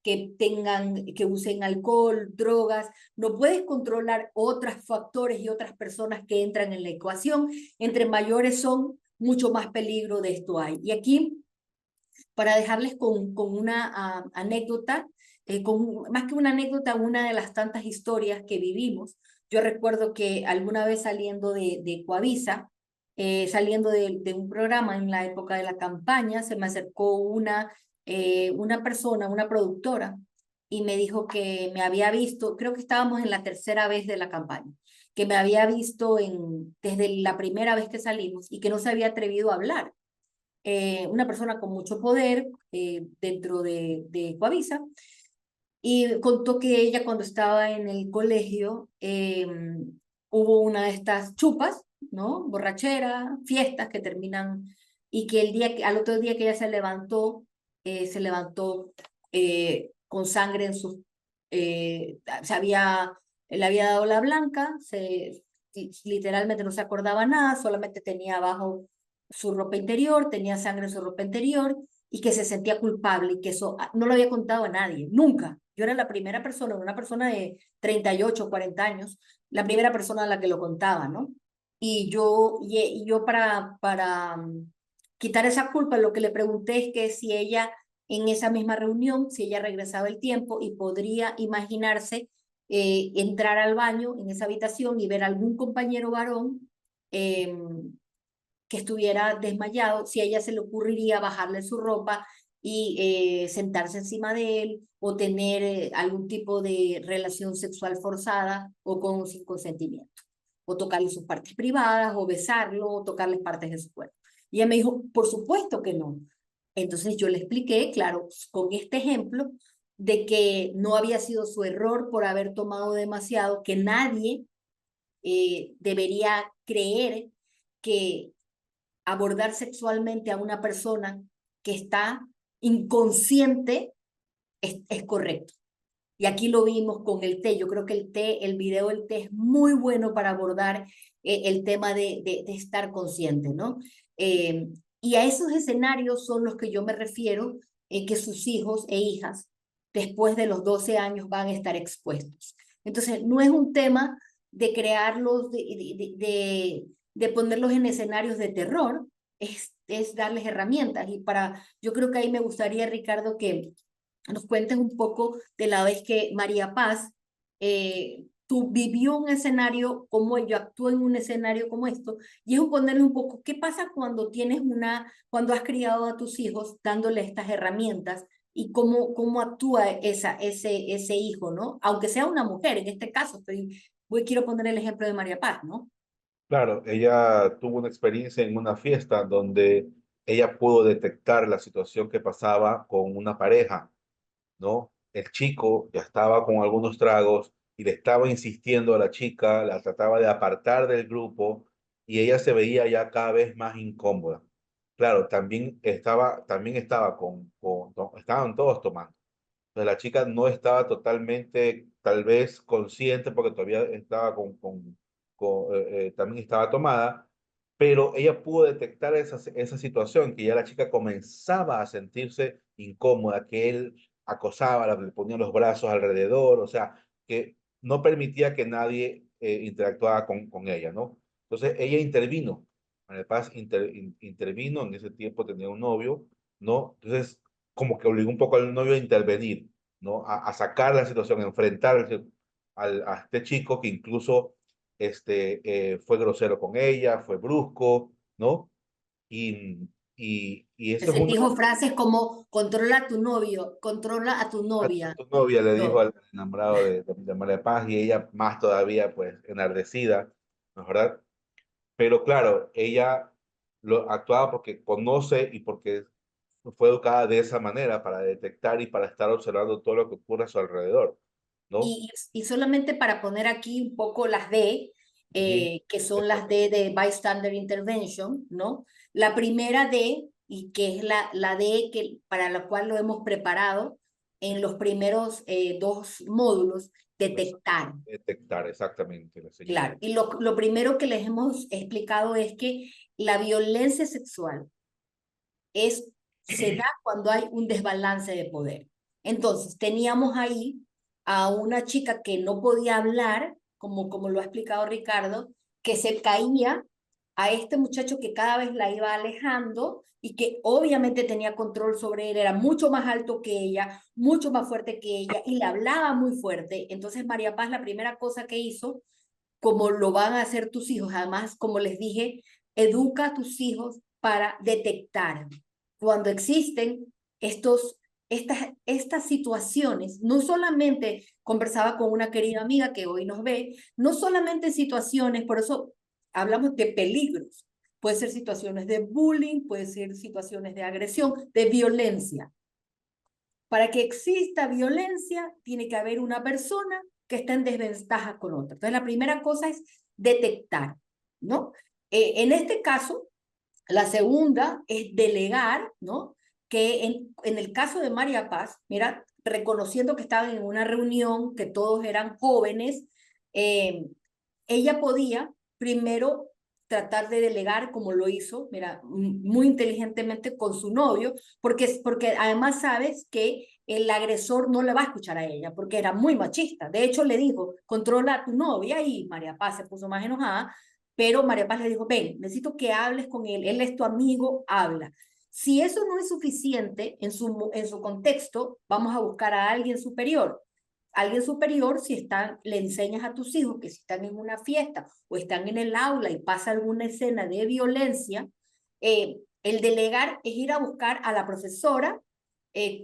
usen alcohol, drogas, no puedes controlar otros factores y otras personas que entran en la ecuación. Entre mayores son, mucho más peligro de esto hay. Y aquí, para dejarles con una anécdota, más que una anécdota, una de las tantas historias que vivimos. Yo recuerdo que alguna vez saliendo de Coavisa, saliendo de un programa en la época de la campaña, se me acercó una persona, una productora, y me dijo que me había visto, creo que estábamos en la tercera vez de la campaña, que me había visto desde la primera vez que salimos y que no se había atrevido a hablar. Una persona con mucho poder dentro de Coavisa, y contó que ella cuando estaba en el colegio hubo una de estas chupas, ¿no? Borrachera, fiestas que terminan, y que al otro día que ella se levantó con sangre en sus, le había dado la blanca, literalmente no se acordaba nada, solamente tenía abajo su ropa interior, tenía sangre en su ropa interior, y que se sentía culpable y que eso no lo había contado a nadie, nunca. Yo era la primera persona, una persona de 38, 40 años, la primera persona a la que lo contaba, ¿no? Y yo para quitar esa culpa, lo que le pregunté es que si ella en esa misma reunión, si ella regresaba el tiempo y podría imaginarse entrar al baño en esa habitación y ver a algún compañero varón eh, que estuviera desmayado, si a ella se le ocurriría bajarle su ropa y sentarse encima de él o tener algún tipo de relación sexual forzada o sin consentimiento, o tocarle sus partes privadas, o besarlo, o tocarle partes de su cuerpo. Y ella me dijo, por supuesto que no. Entonces yo le expliqué, claro, con este ejemplo, de que no había sido su error por haber tomado demasiado, que nadie debería creer que abordar sexualmente a una persona que está inconsciente es correcto. Y aquí lo vimos con el té. Yo creo que el video del té es muy bueno para abordar el tema de estar consciente, ¿no? Y a esos escenarios son los que yo me refiero, que sus hijos e hijas después de los 12 años van a estar expuestos. Entonces, no es un tema de crearlos, de ponerlos en escenarios de terror, es darles herramientas. Yo creo que ahí me gustaría, Ricardo, que nos cuentes un poco de la vez que María Paz tú vivió un escenario como yo actúo en un escenario como esto, y es un ponerle un poco, ¿qué pasa cuando cuando has criado a tus hijos dándole estas herramientas y cómo actúa ese hijo, ¿no? Aunque sea una mujer, en este caso, quiero poner el ejemplo de María Paz, ¿no? Claro, ella tuvo una experiencia en una fiesta donde ella pudo detectar la situación que pasaba con una pareja, ¿no? El chico ya estaba con algunos tragos y le estaba insistiendo a la chica, la trataba de apartar del grupo y ella se veía ya cada vez más incómoda. Claro, también estaba estaban todos tomando. Entonces la chica no estaba totalmente, tal vez, consciente porque todavía estaba también estaba tomada, pero ella pudo detectar esa situación, que ya la chica comenzaba a sentirse incómoda, que él acosaba, le ponía los brazos alrededor, o sea, que no permitía que nadie interactuara con ella, ¿no? Entonces ella intervino, María Paz intervino, en ese tiempo tenía un novio, ¿no? Entonces como que obligó un poco al novio a intervenir, ¿no? A sacar la situación, a enfrentar a este chico que incluso fue grosero con ella, fue brusco, ¿no? Y eso es Se una... dijo frases como controla a tu novio, controla a tu A novia. tu novia le dijo No. al enamorado de María Paz y ella más todavía, pues, enardecida, ¿no es verdad? Pero claro, ella lo actuaba porque conoce y porque fue educada de esa manera para detectar y para estar observando todo lo que ocurre a su alrededor, ¿no? Y solamente para poner aquí un poco las D, Ujú. que son Eso, las D de Bystander Intervention, ¿no? La primera D, y que es la D que, para la cual lo hemos preparado en los primeros dos módulos, pues, detectar. detectar exactamente la señal. Claro, y lo primero que les hemos explicado es que la violencia sexual se da cuando hay un desbalance de poder. Entonces, teníamos ahí a una chica que no podía hablar, como lo ha explicado Ricardo, que se caía, a este muchacho que cada vez la iba alejando y que obviamente tenía control sobre él, era mucho más alto que ella, mucho más fuerte que ella y le hablaba muy fuerte. Entonces, María Paz, la primera cosa que hizo, como lo van a hacer tus hijos, además, como les dije, educa a tus hijos para detectar cuando existen estas situaciones. No solamente conversaba con una querida amiga que hoy nos ve, no solamente situaciones, por eso hablamos de peligros. Puede ser situaciones de bullying, puede ser situaciones de agresión, de violencia. Para que exista violencia, tiene que haber una persona que está en desventaja con otra. Entonces, la primera cosa es detectar, ¿no? En este caso, la segunda es delegar, ¿no? Que en el caso de María Paz, mira, reconociendo que estaban en una reunión, que todos eran jóvenes, eh, ella podía primero tratar de delegar como lo hizo, mira, muy inteligentemente con su novio, porque además sabes que el agresor no le va a escuchar a ella, porque era muy machista. De hecho, le dijo, controla a tu novia y María Paz se puso más enojada, pero María Paz le dijo, ven, necesito que hables con él es tu amigo, habla. Si eso no es suficiente en su contexto, vamos a buscar a alguien superior. Alguien superior, si están, le enseñas a tus hijos que si están en una fiesta o están en el aula y pasa alguna escena de violencia, el delegar es ir a buscar a la profesora.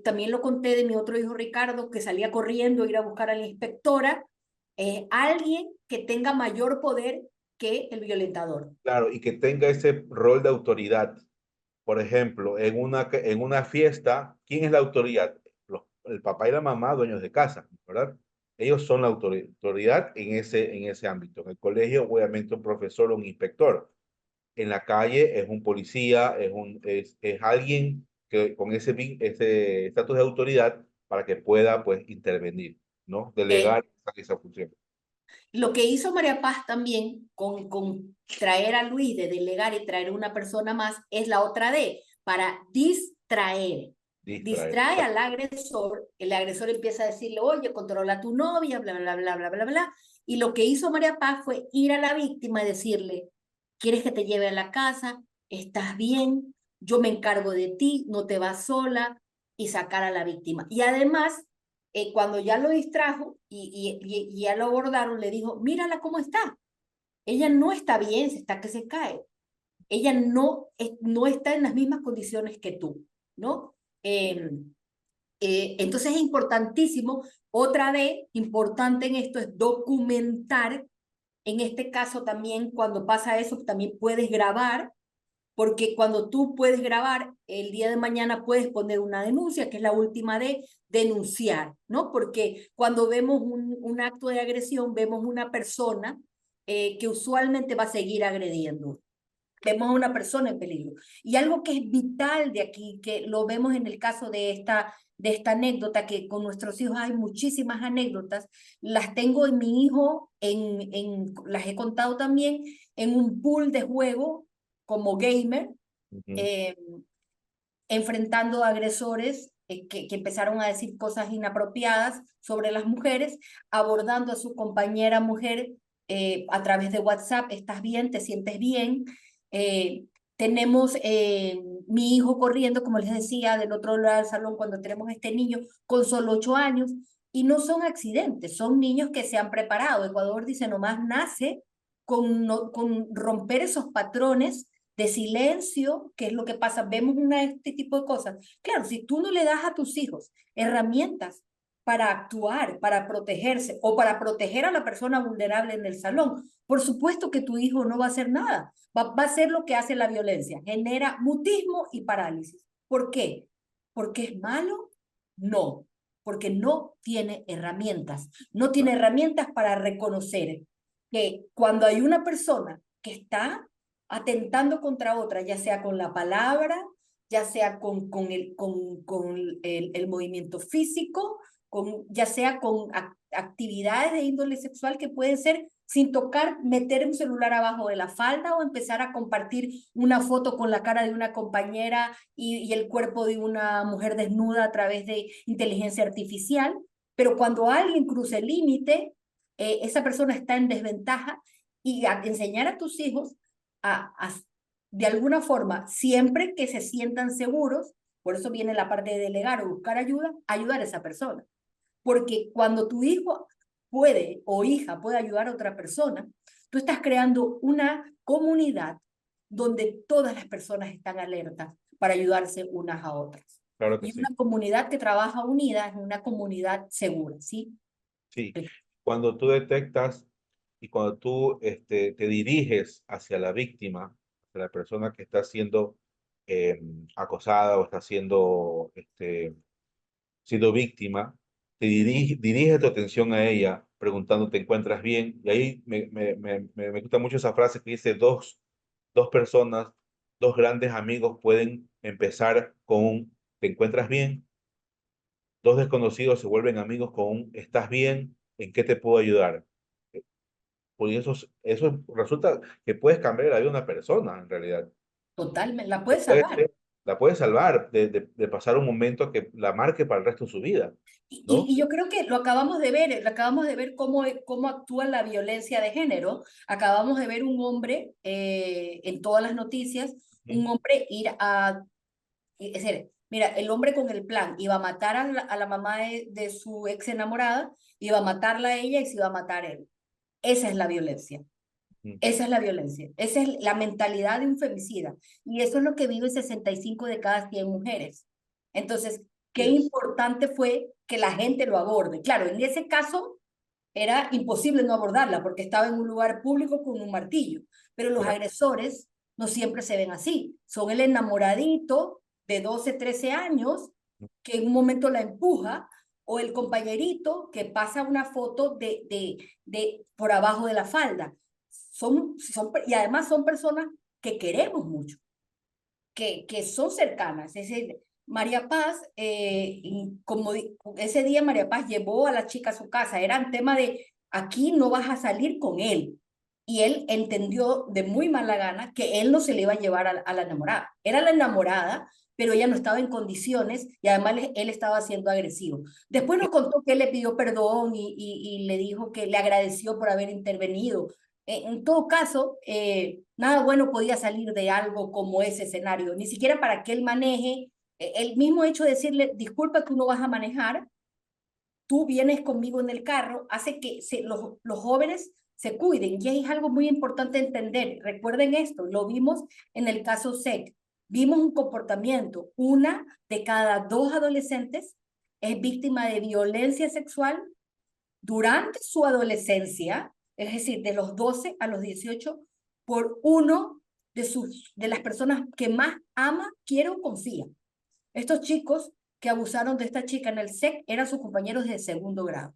También lo conté de mi otro hijo Ricardo, que salía corriendo, ir a buscar a la inspectora, alguien que tenga mayor poder que el violentador. Claro, y que tenga ese rol de autoridad. Por ejemplo, en una fiesta, ¿quién es la autoridad? El papá y la mamá, dueños de casa, ¿verdad? Ellos son la autoridad en ese ámbito. En el colegio, obviamente, un profesor o un inspector. En la calle es un policía, es alguien que con ese estatus de autoridad para que pueda, pues, intervenir, ¿no? Eh, Delegar esa función. Lo que hizo María Paz también con traer a Luis de delegar y traer una persona más es la otra D, para distraer. Distraer. Distrae al agresor, el agresor empieza a decirle, oye, controla a tu novia, bla, bla, bla, bla, bla, bla. Y lo que hizo María Paz fue ir a la víctima y decirle, ¿quieres que te lleve a la casa? ¿Estás bien? Yo me encargo de ti, no te vas sola, y sacar a la víctima. Y además cuando ya lo distrajo y ya lo abordaron, le dijo, mírala cómo está. Ella no está bien, se está que se cae. Ella no está en las mismas condiciones que tú, ¿no? Entonces es importantísimo, otra vez, importante en esto es documentar. En este caso también, cuando pasa eso, también puedes grabar, porque cuando tú puedes grabar, el día de mañana puedes poner una denuncia, que es la última de denunciar, ¿no? Porque cuando vemos un acto de agresión, vemos una persona que usualmente va a seguir agrediendo. Vemos a una persona en peligro. Y algo que es vital de aquí, que lo vemos en el caso de esta anécdota, que con nuestros hijos hay muchísimas anécdotas, las tengo en mi hijo, las he contado también en un pool de juego como gamer, Ujú. enfrentando agresores que empezaron a decir cosas inapropiadas sobre las mujeres, abordando a su compañera mujer a través de WhatsApp. ¿Estás bien? ¿Te sientes bien? Tenemos mi hijo corriendo, como les decía, del otro lado del salón cuando tenemos este niño con solo 8 años. Y no son accidentes, son niños que se han preparado. Ecuador dice, nomás nace con romper esos patrones de silencio, que es lo que pasa. Vemos este tipo de cosas. Claro, si tú no le das a tus hijos herramientas para actuar, para protegerse o para proteger a la persona vulnerable en el salón, por supuesto que tu hijo no va a hacer nada. Va a hacer lo que hace la violencia. Genera mutismo y parálisis. ¿Por qué? ¿Porque es malo? No, porque no tiene herramientas. No tiene herramientas para reconocer que cuando hay una persona que está atentando contra otra, ya sea con la palabra, ya sea con el movimiento físico, ya sea con actividades de índole sexual que pueden ser sin tocar, meter un celular abajo de la falda o empezar a compartir una foto con la cara de una compañera y el cuerpo de una mujer desnuda a través de inteligencia artificial. Pero cuando alguien cruza el límite, esa persona está en desventaja, y enseñar a tus hijos a, de alguna forma, siempre que se sientan seguros, por eso viene la parte de delegar o buscar ayuda, ayudar a esa persona. Porque cuando tu hijo puede o hija puede ayudar a otra persona, tú estás creando una comunidad donde todas las personas están alertas para ayudarse unas a otras. Claro que Y sí. una comunidad que trabaja unida es una comunidad segura, ¿sí? Sí, cuando tú detectas y cuando tú te diriges hacia la víctima, hacia la persona que está siendo acosada o está siendo víctima, dirige tu atención a ella preguntando, ¿te encuentras bien? Y ahí me gusta mucho esa frase que dice, dos personas, dos grandes amigos pueden empezar con un, ¿te encuentras bien? Dos desconocidos se vuelven amigos con un ¿estás bien? ¿En qué te puedo ayudar? Porque eso resulta que puedes cambiar la vida de una persona, en realidad. Totalmente, la Que puedes salvar. la puedes salvar de pasar un momento que la marque para el resto de su vida, Y, ¿no? y yo creo que lo acabamos de ver cómo actúa la violencia de género. Acabamos de ver un hombre en todas las noticias, Ujú. un hombre es decir, mira, el hombre con el plan iba a matar a la mamá de su ex enamorada, iba a matarla a ella y se iba a matar él. Esa es la violencia. Ujú. Esa es la violencia. Esa es la mentalidad de un femicida. Y eso es lo que vive 65 de cada 100 mujeres. Entonces, qué Yes. importante fue que la gente lo aborde. Claro, en ese caso era imposible no abordarla porque estaba en un lugar público con un martillo. Pero los Correcto. agresores no siempre se ven así. Son el enamoradito de 12, 13 años que en un momento la empuja, o el compañerito que pasa una foto de por abajo de la falda. Y además son personas que queremos mucho, que son cercanas. Es decir, María Paz, como ese día María Paz llevó a la chica a su casa, era un tema de aquí no vas a salir con él. Y él entendió de muy mala gana que él no se le iba a llevar a la enamorada. Era la enamorada, pero ella no estaba en condiciones y además él estaba siendo agresivo. Después nos contó que él le pidió perdón y le dijo que le agradeció por haber intervenido. En todo caso, nada bueno podía salir de algo como ese escenario, ni siquiera para que él maneje. El mismo hecho de decirle, disculpa, tú no vas a manejar, tú vienes conmigo en el carro, hace que los jóvenes se cuiden. Y es algo muy importante entender. Recuerden esto, lo vimos en el caso SEC. Vimos un comportamiento. Una de cada 2 adolescentes es víctima de violencia sexual durante su adolescencia, es decir, de los 12 a los 18, por uno de las personas que más ama, quiere o confía. Estos chicos que abusaron de esta chica en el SEC eran sus compañeros de segundo grado.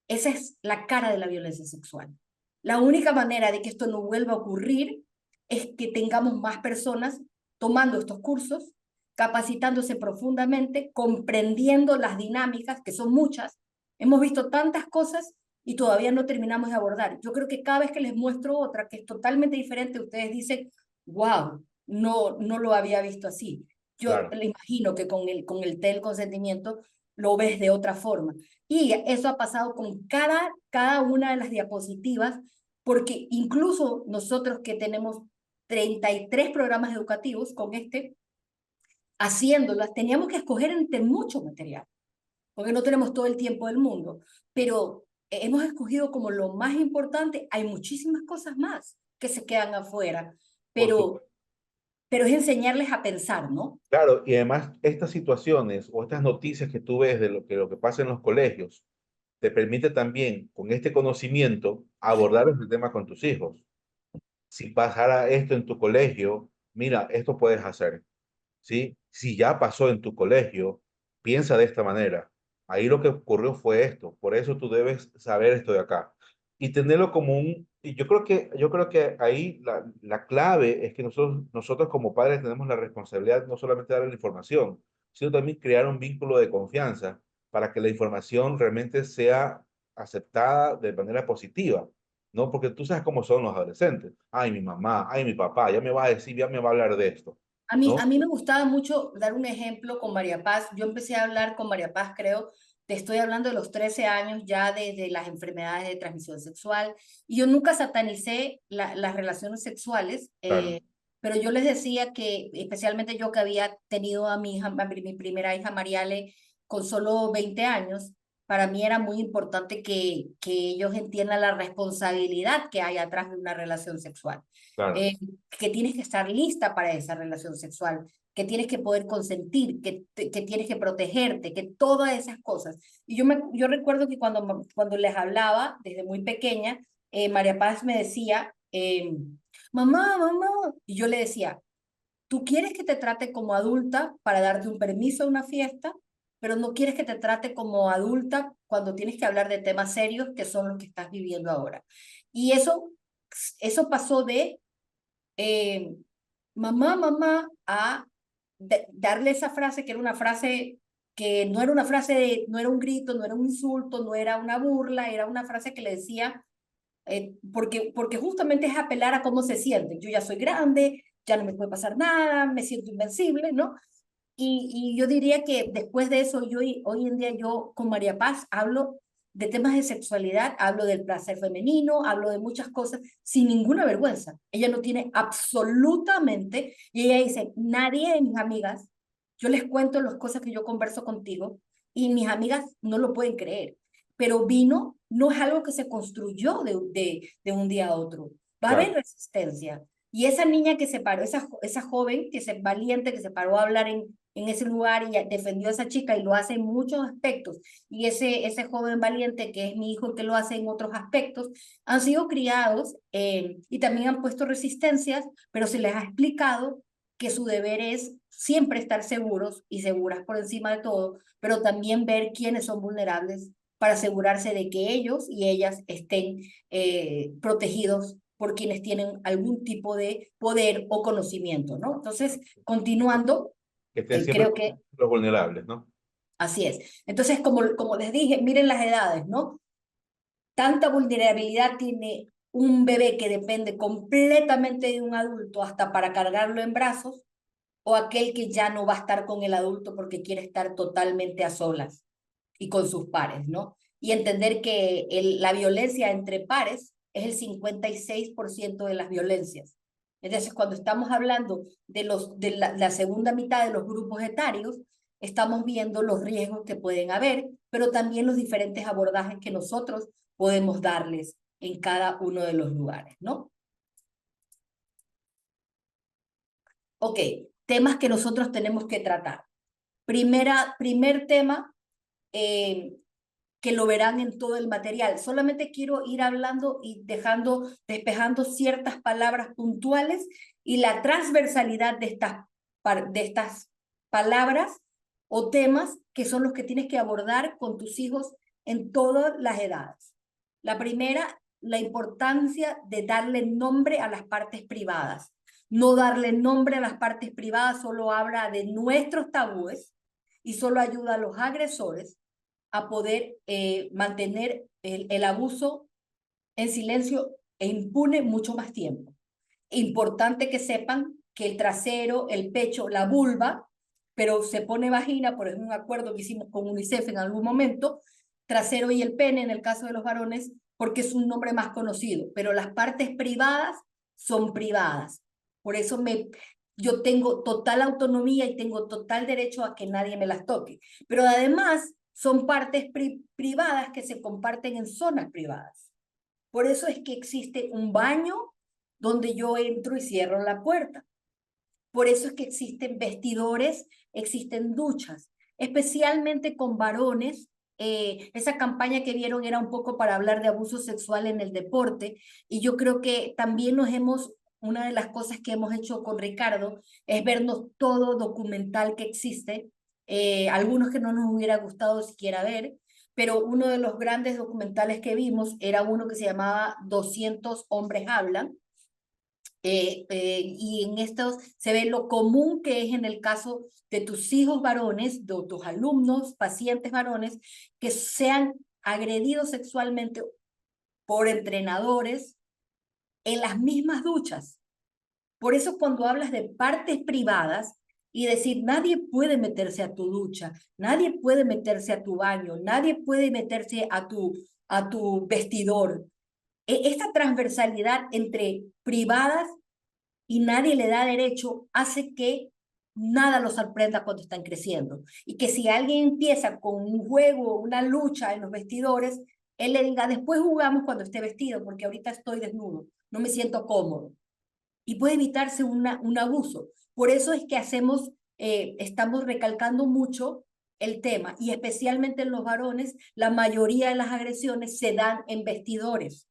Esa es la cara de la violencia sexual. La única manera de que esto no vuelva a ocurrir es que tengamos más personas tomando estos cursos, capacitándose profundamente, comprendiendo las dinámicas, que son muchas. Hemos visto tantas cosas y todavía no terminamos de abordar. Yo creo que cada vez que les muestro otra que es totalmente diferente, ustedes dicen, wow, no lo había visto así. Yo Claro, le imagino que con el té del consentimiento lo ves de otra forma. Y eso ha pasado con cada una de las diapositivas, porque incluso nosotros que tenemos 33 programas educativos con haciéndolas, teníamos que escoger entre mucho material, porque no tenemos todo el tiempo del mundo, pero hemos escogido como lo más importante. Hay muchísimas cosas más que se quedan afuera, por pero, supuesto. pero es enseñarles a pensar, ¿no? Claro, y además estas situaciones o estas noticias que tú ves de lo que pasa en los colegios, te permite también, con este conocimiento, abordar el tema con tus hijos. Si pasara esto en tu colegio, mira, esto puedes hacer. ¿Sí? Si ya pasó en tu colegio, piensa de esta manera. Ahí lo que ocurrió fue esto, por eso tú debes saber esto de acá y tenerlo como y yo creo que ahí la clave es que nosotros como padres tenemos la responsabilidad no solamente de dar la información, sino también crear un vínculo de confianza para que la información realmente sea aceptada de manera positiva. ¿No? Porque tú sabes cómo son los adolescentes. Ay, mi mamá, ay, mi papá, ya me va a decir, ya me va a hablar de esto. A ¿No? mí me gustaba mucho dar un ejemplo con María Paz. Yo empecé a hablar con María Paz, creo, te estoy hablando de los 13 años ya desde las enfermedades de transmisión sexual. Y yo nunca satanicé las relaciones sexuales, Claro, pero yo les decía que, especialmente yo que había tenido a mi primera hija Mariale con solo 20 años, para mí era muy importante que ellos entiendan la responsabilidad que hay atrás de una relación sexual. claro. Que tienes que estar lista para esa relación sexual, que tienes que poder consentir, que tienes que protegerte, que todas esas cosas. Y yo recuerdo que cuando les hablaba desde muy pequeña, María Paz me decía, mamá, y yo le decía, tú quieres que te trate como adulta para darte un permiso a una fiesta, pero no quieres que te trate como adulta cuando tienes que hablar de temas serios que son los que estás viviendo ahora. Y eso pasó de eh, mamá, a darle esa frase que era una frase que no era una frase, no era un grito, no era un insulto, no era una burla, era una frase que le decía, porque justamente es apelar a cómo se siente. Yo ya soy grande, ya no me puede pasar nada, me siento invencible, ¿no? Y yo diría que después de eso, hoy en día yo con María Paz hablo de temas de sexualidad, hablo del placer femenino, hablo de muchas cosas sin ninguna vergüenza. Ella no tiene absolutamente, y ella dice, nadie de mis amigas, yo les cuento las cosas que yo converso contigo y mis amigas no lo pueden creer, pero vino no es algo que se construyó de un día a otro. Va a haber Claro, resistencia. Y esa niña que se paró, esa joven valiente que se paró a hablar en ese lugar y defendió a esa chica y lo hace en muchos aspectos, y ese joven valiente que es mi hijo que lo hace en otros aspectos, han sido criados y también han puesto resistencias, pero se les ha explicado que su deber es siempre estar seguros y seguras por encima de todo, pero también ver quiénes son vulnerables para asegurarse de que ellos y ellas estén protegidos por quienes tienen algún tipo de poder o conocimiento, ¿no? Entonces, continuando, que estén siempre creo que presentes los vulnerables, ¿no? así es. Entonces, como les dije, miren las edades, ¿no? Tanta vulnerabilidad tiene un bebé que depende completamente de un adulto hasta para cargarlo en brazos, o aquel que ya no va a estar con el adulto porque quiere estar totalmente a solas y con sus pares, ¿no? Y entender que la violencia entre pares es el 56% de las violencias. Entonces, cuando estamos hablando de la segunda mitad de los grupos etarios, estamos viendo los riesgos que pueden haber, pero también los diferentes abordajes que nosotros podemos darles en cada uno de los lugares, ¿no? Ok, temas que nosotros tenemos que tratar. Primer tema, eh, que lo verán en todo el material. Solamente quiero ir hablando y despejando ciertas palabras puntuales y la transversalidad de estas palabras o temas que son los que tienes que abordar con tus hijos en todas las edades. La primera, la importancia de darle nombre a las partes privadas. No darle nombre a las partes privadas solo habla de nuestros tabúes y solo ayuda a los agresores a poder mantener el abuso en silencio e impune mucho más tiempo. Importante que sepan que el trasero, el pecho, la vulva, pero se pone vagina, por un acuerdo que hicimos con UNICEF en algún momento, trasero y el pene en el caso de los varones, porque es un nombre más conocido, pero las partes privadas son privadas. Por eso yo tengo total autonomía y tengo total derecho a que nadie me las toque. Pero además son partes privadas que se comparten en zonas privadas. Por eso es que existe un baño donde yo entro y cierro la puerta. Por eso es que existen vestidores, existen duchas, especialmente con varones. Esa campaña que vieron era un poco para hablar de abuso sexual en el deporte, y yo creo que también una de las cosas que hemos hecho con Ricardo es vernos todo documental que existe, algunos que no nos hubiera gustado siquiera ver, pero uno de los grandes documentales que vimos era uno que se llamaba 200 hombres hablan, y en estos se ve lo común que es en el caso de tus hijos varones, de tus alumnos, pacientes varones, que sean agredidos sexualmente por entrenadores en las mismas duchas. Por eso cuando hablas de partes privadas y decir nadie puede meterse a tu ducha, nadie puede meterse a tu baño, nadie puede meterse a tu vestidor, esta transversalidad entre privadas y nadie le da derecho, hace que nada los sorprenda cuando están creciendo. Y que si alguien empieza con un juego, una lucha en los vestidores, él le diga, después jugamos cuando esté vestido, porque ahorita estoy desnudo, no me siento cómodo. Y puede evitarse un abuso. Por eso es que estamos recalcando mucho el tema, y especialmente en los varones, la mayoría de las agresiones se dan en vestidores.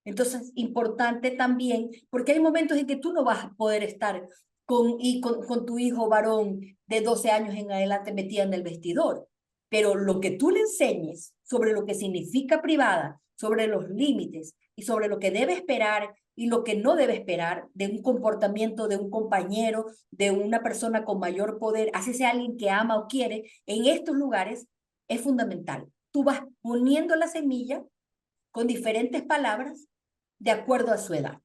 Entonces, importante también, porque hay momentos en que tú no vas a poder estar con tu hijo varón de 12 años en adelante metida en el vestidor, pero lo que tú le enseñes sobre lo que significa privada, sobre los límites y sobre lo que debe esperar y lo que no debe esperar de un comportamiento de un compañero, de una persona con mayor poder, así sea alguien que ama o quiere, en estos lugares es fundamental. Tú vas poniendo la semilla con diferentes palabras de acuerdo a su edad.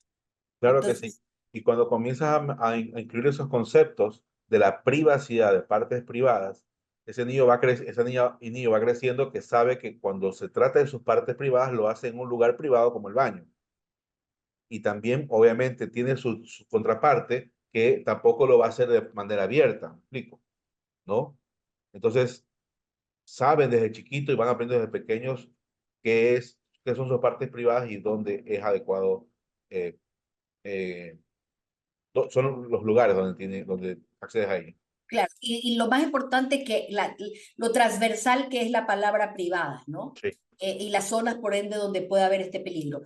Claro que sí. Entonces, Y cuando comienzas a incluir esos conceptos de la privacidad de partes privadas, ese niño y niño va creciendo que sabe que cuando se trata de sus partes privadas lo hace en un lugar privado como el baño. Y también, obviamente, tiene su contraparte que tampoco lo va a hacer de manera abierta, ¿me explico? ¿No? Entonces, saben desde chiquito y van aprendiendo desde pequeños qué son sus partes privadas y dónde es adecuado eh, eh, son los lugares donde accedes a ella. claro, y lo más importante que lo transversal que es la palabra privada, ¿no? Sí, Y las zonas, por ende, donde puede haber este peligro.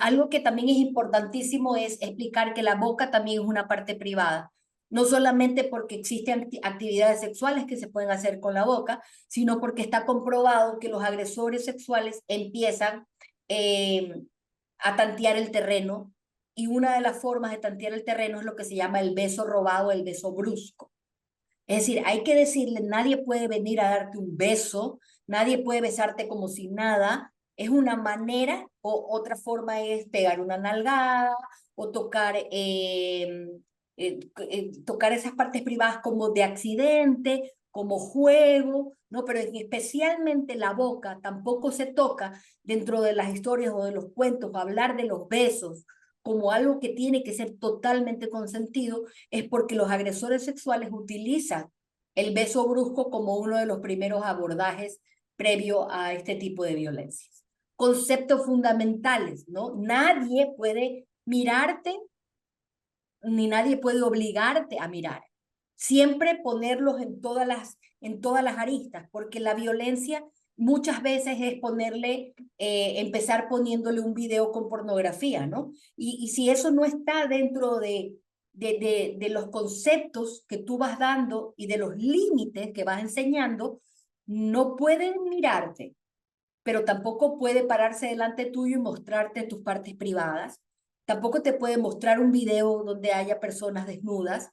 Algo que también es importantísimo es explicar que la boca también es una parte privada, no solamente porque existen actividades sexuales que se pueden hacer con la boca, sino porque está comprobado que los agresores sexuales empiezan eh, a tantear el terreno, y una de las formas de tantear el terreno es lo que se llama el beso robado, el beso brusco. Es decir, hay que decirle, nadie puede venir a darte un beso, nadie puede besarte como si nada. Es una manera, o otra forma es pegar una nalgada o tocar esas partes privadas como de accidente, como juego, ¿no? Pero especialmente la boca tampoco se toca dentro de las historias o de los cuentos. Hablar de los besos como algo que tiene que ser totalmente consentido es porque los agresores sexuales utilizan el beso brusco como uno de los primeros abordajes previo a este tipo de violencias. Conceptos fundamentales, ¿no? Nadie puede mirarte ni nadie puede obligarte a mirar. Siempre ponerlos en todas las aristas, porque la violencia muchas veces es empezar poniéndole un video con pornografía, ¿no? Y si eso no está dentro de los conceptos que tú vas dando y de los límites que vas enseñando, no pueden mirarte, pero tampoco puede pararse delante tuyo y mostrarte tus partes privadas. Tampoco te puede mostrar un video donde haya personas desnudas.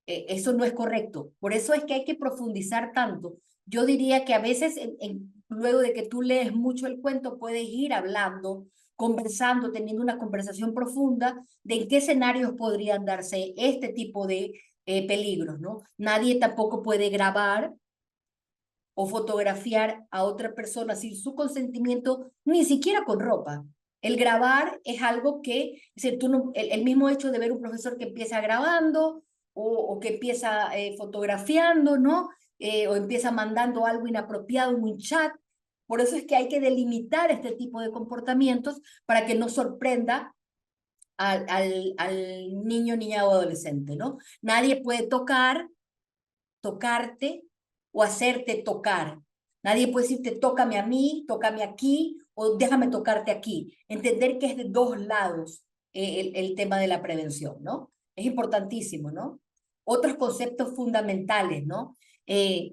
Eso no es correcto. Por eso es que hay que profundizar tanto. Yo diría que a veces, luego de que tú lees mucho el cuento, puedes ir hablando conversando, teniendo una conversación profunda de en qué escenarios podrían darse este tipo de peligros, ¿no? Nadie tampoco puede grabar o fotografiar a otra persona sin su consentimiento, ni siquiera con ropa. El grabar es algo que, es decir, tú no, el mismo hecho de ver un profesor que empieza grabando o que empieza fotografiando, ¿no? O empieza mandando algo inapropiado en un chat. Por eso es que hay que delimitar este tipo de comportamientos para que no sorprenda al niño, niña o adolescente, ¿no? Nadie puede tocarte o hacerte tocar. Nadie puede decirte, tócame a mí, tócame aquí o déjame tocarte aquí. Entender que es de dos lados el tema de la prevención, ¿no? Es importantísimo, ¿no? Otros conceptos fundamentales, ¿no?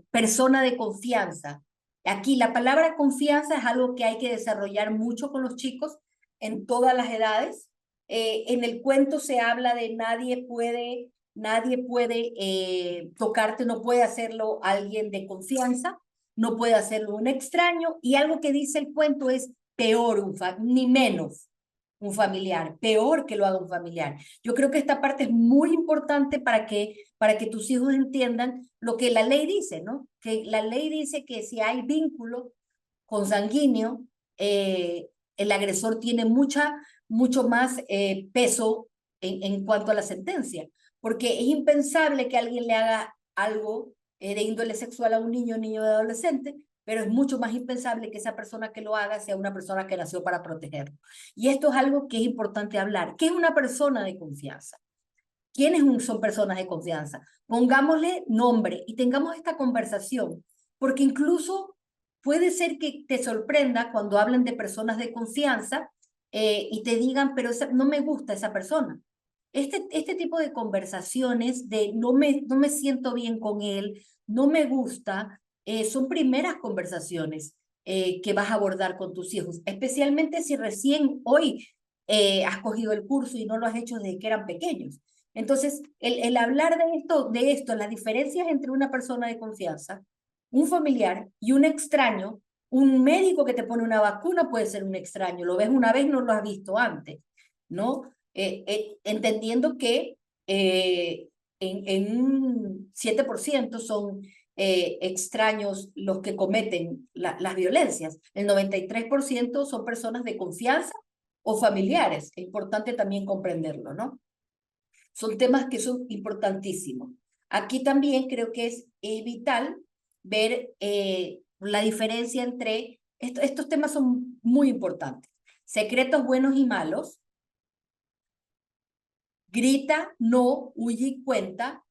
Persona de confianza. Aquí la palabra confianza es algo que hay que desarrollar mucho con los chicos en todas las edades. En el cuento se habla de nadie puede tocarte, no puede hacerlo alguien de confianza, no puede hacerlo un extraño, y algo que dice el cuento es peor, ni menos un familiar, peor que lo haga un familiar. Yo creo que esta parte es muy importante para que tus hijos entiendan lo que la ley dice, ¿no? Que la ley dice que si hay vínculo consanguíneo, el agresor tiene mucho más peso en cuanto a la sentencia, porque es impensable que alguien le haga algo de índole sexual a un niño o adolescente, pero es mucho más impensable que esa persona que lo haga sea una persona que nació para protegerlo. Y esto es algo que es importante hablar. ¿Qué es una persona de confianza? ¿Quiénes son personas de confianza? Pongámosle nombre y tengamos esta conversación, porque incluso puede ser que te sorprenda cuando hablen de personas de confianza y te digan, pero no me gusta esa persona. Este tipo de conversaciones de no me siento bien con él, no me gusta, son primeras conversaciones que vas a abordar con tus hijos, especialmente si recién hoy has cogido el curso y no lo has hecho desde que eran pequeños. Entonces, el hablar de esto, las diferencias entre una persona de confianza, un familiar y un extraño, un médico que te pone una vacuna puede ser un extraño, lo ves una vez, no lo has visto antes, ¿no? Entendiendo que en un 7% son extraños los que cometen las violencias, el 93% son personas de confianza o familiares, es importante también comprenderlo, ¿no? Son temas que son importantísimos. Aquí también creo que es vital ver la diferencia entre, estos temas son muy importantes, secretos buenos y malos, grita, no, huye y cuenta,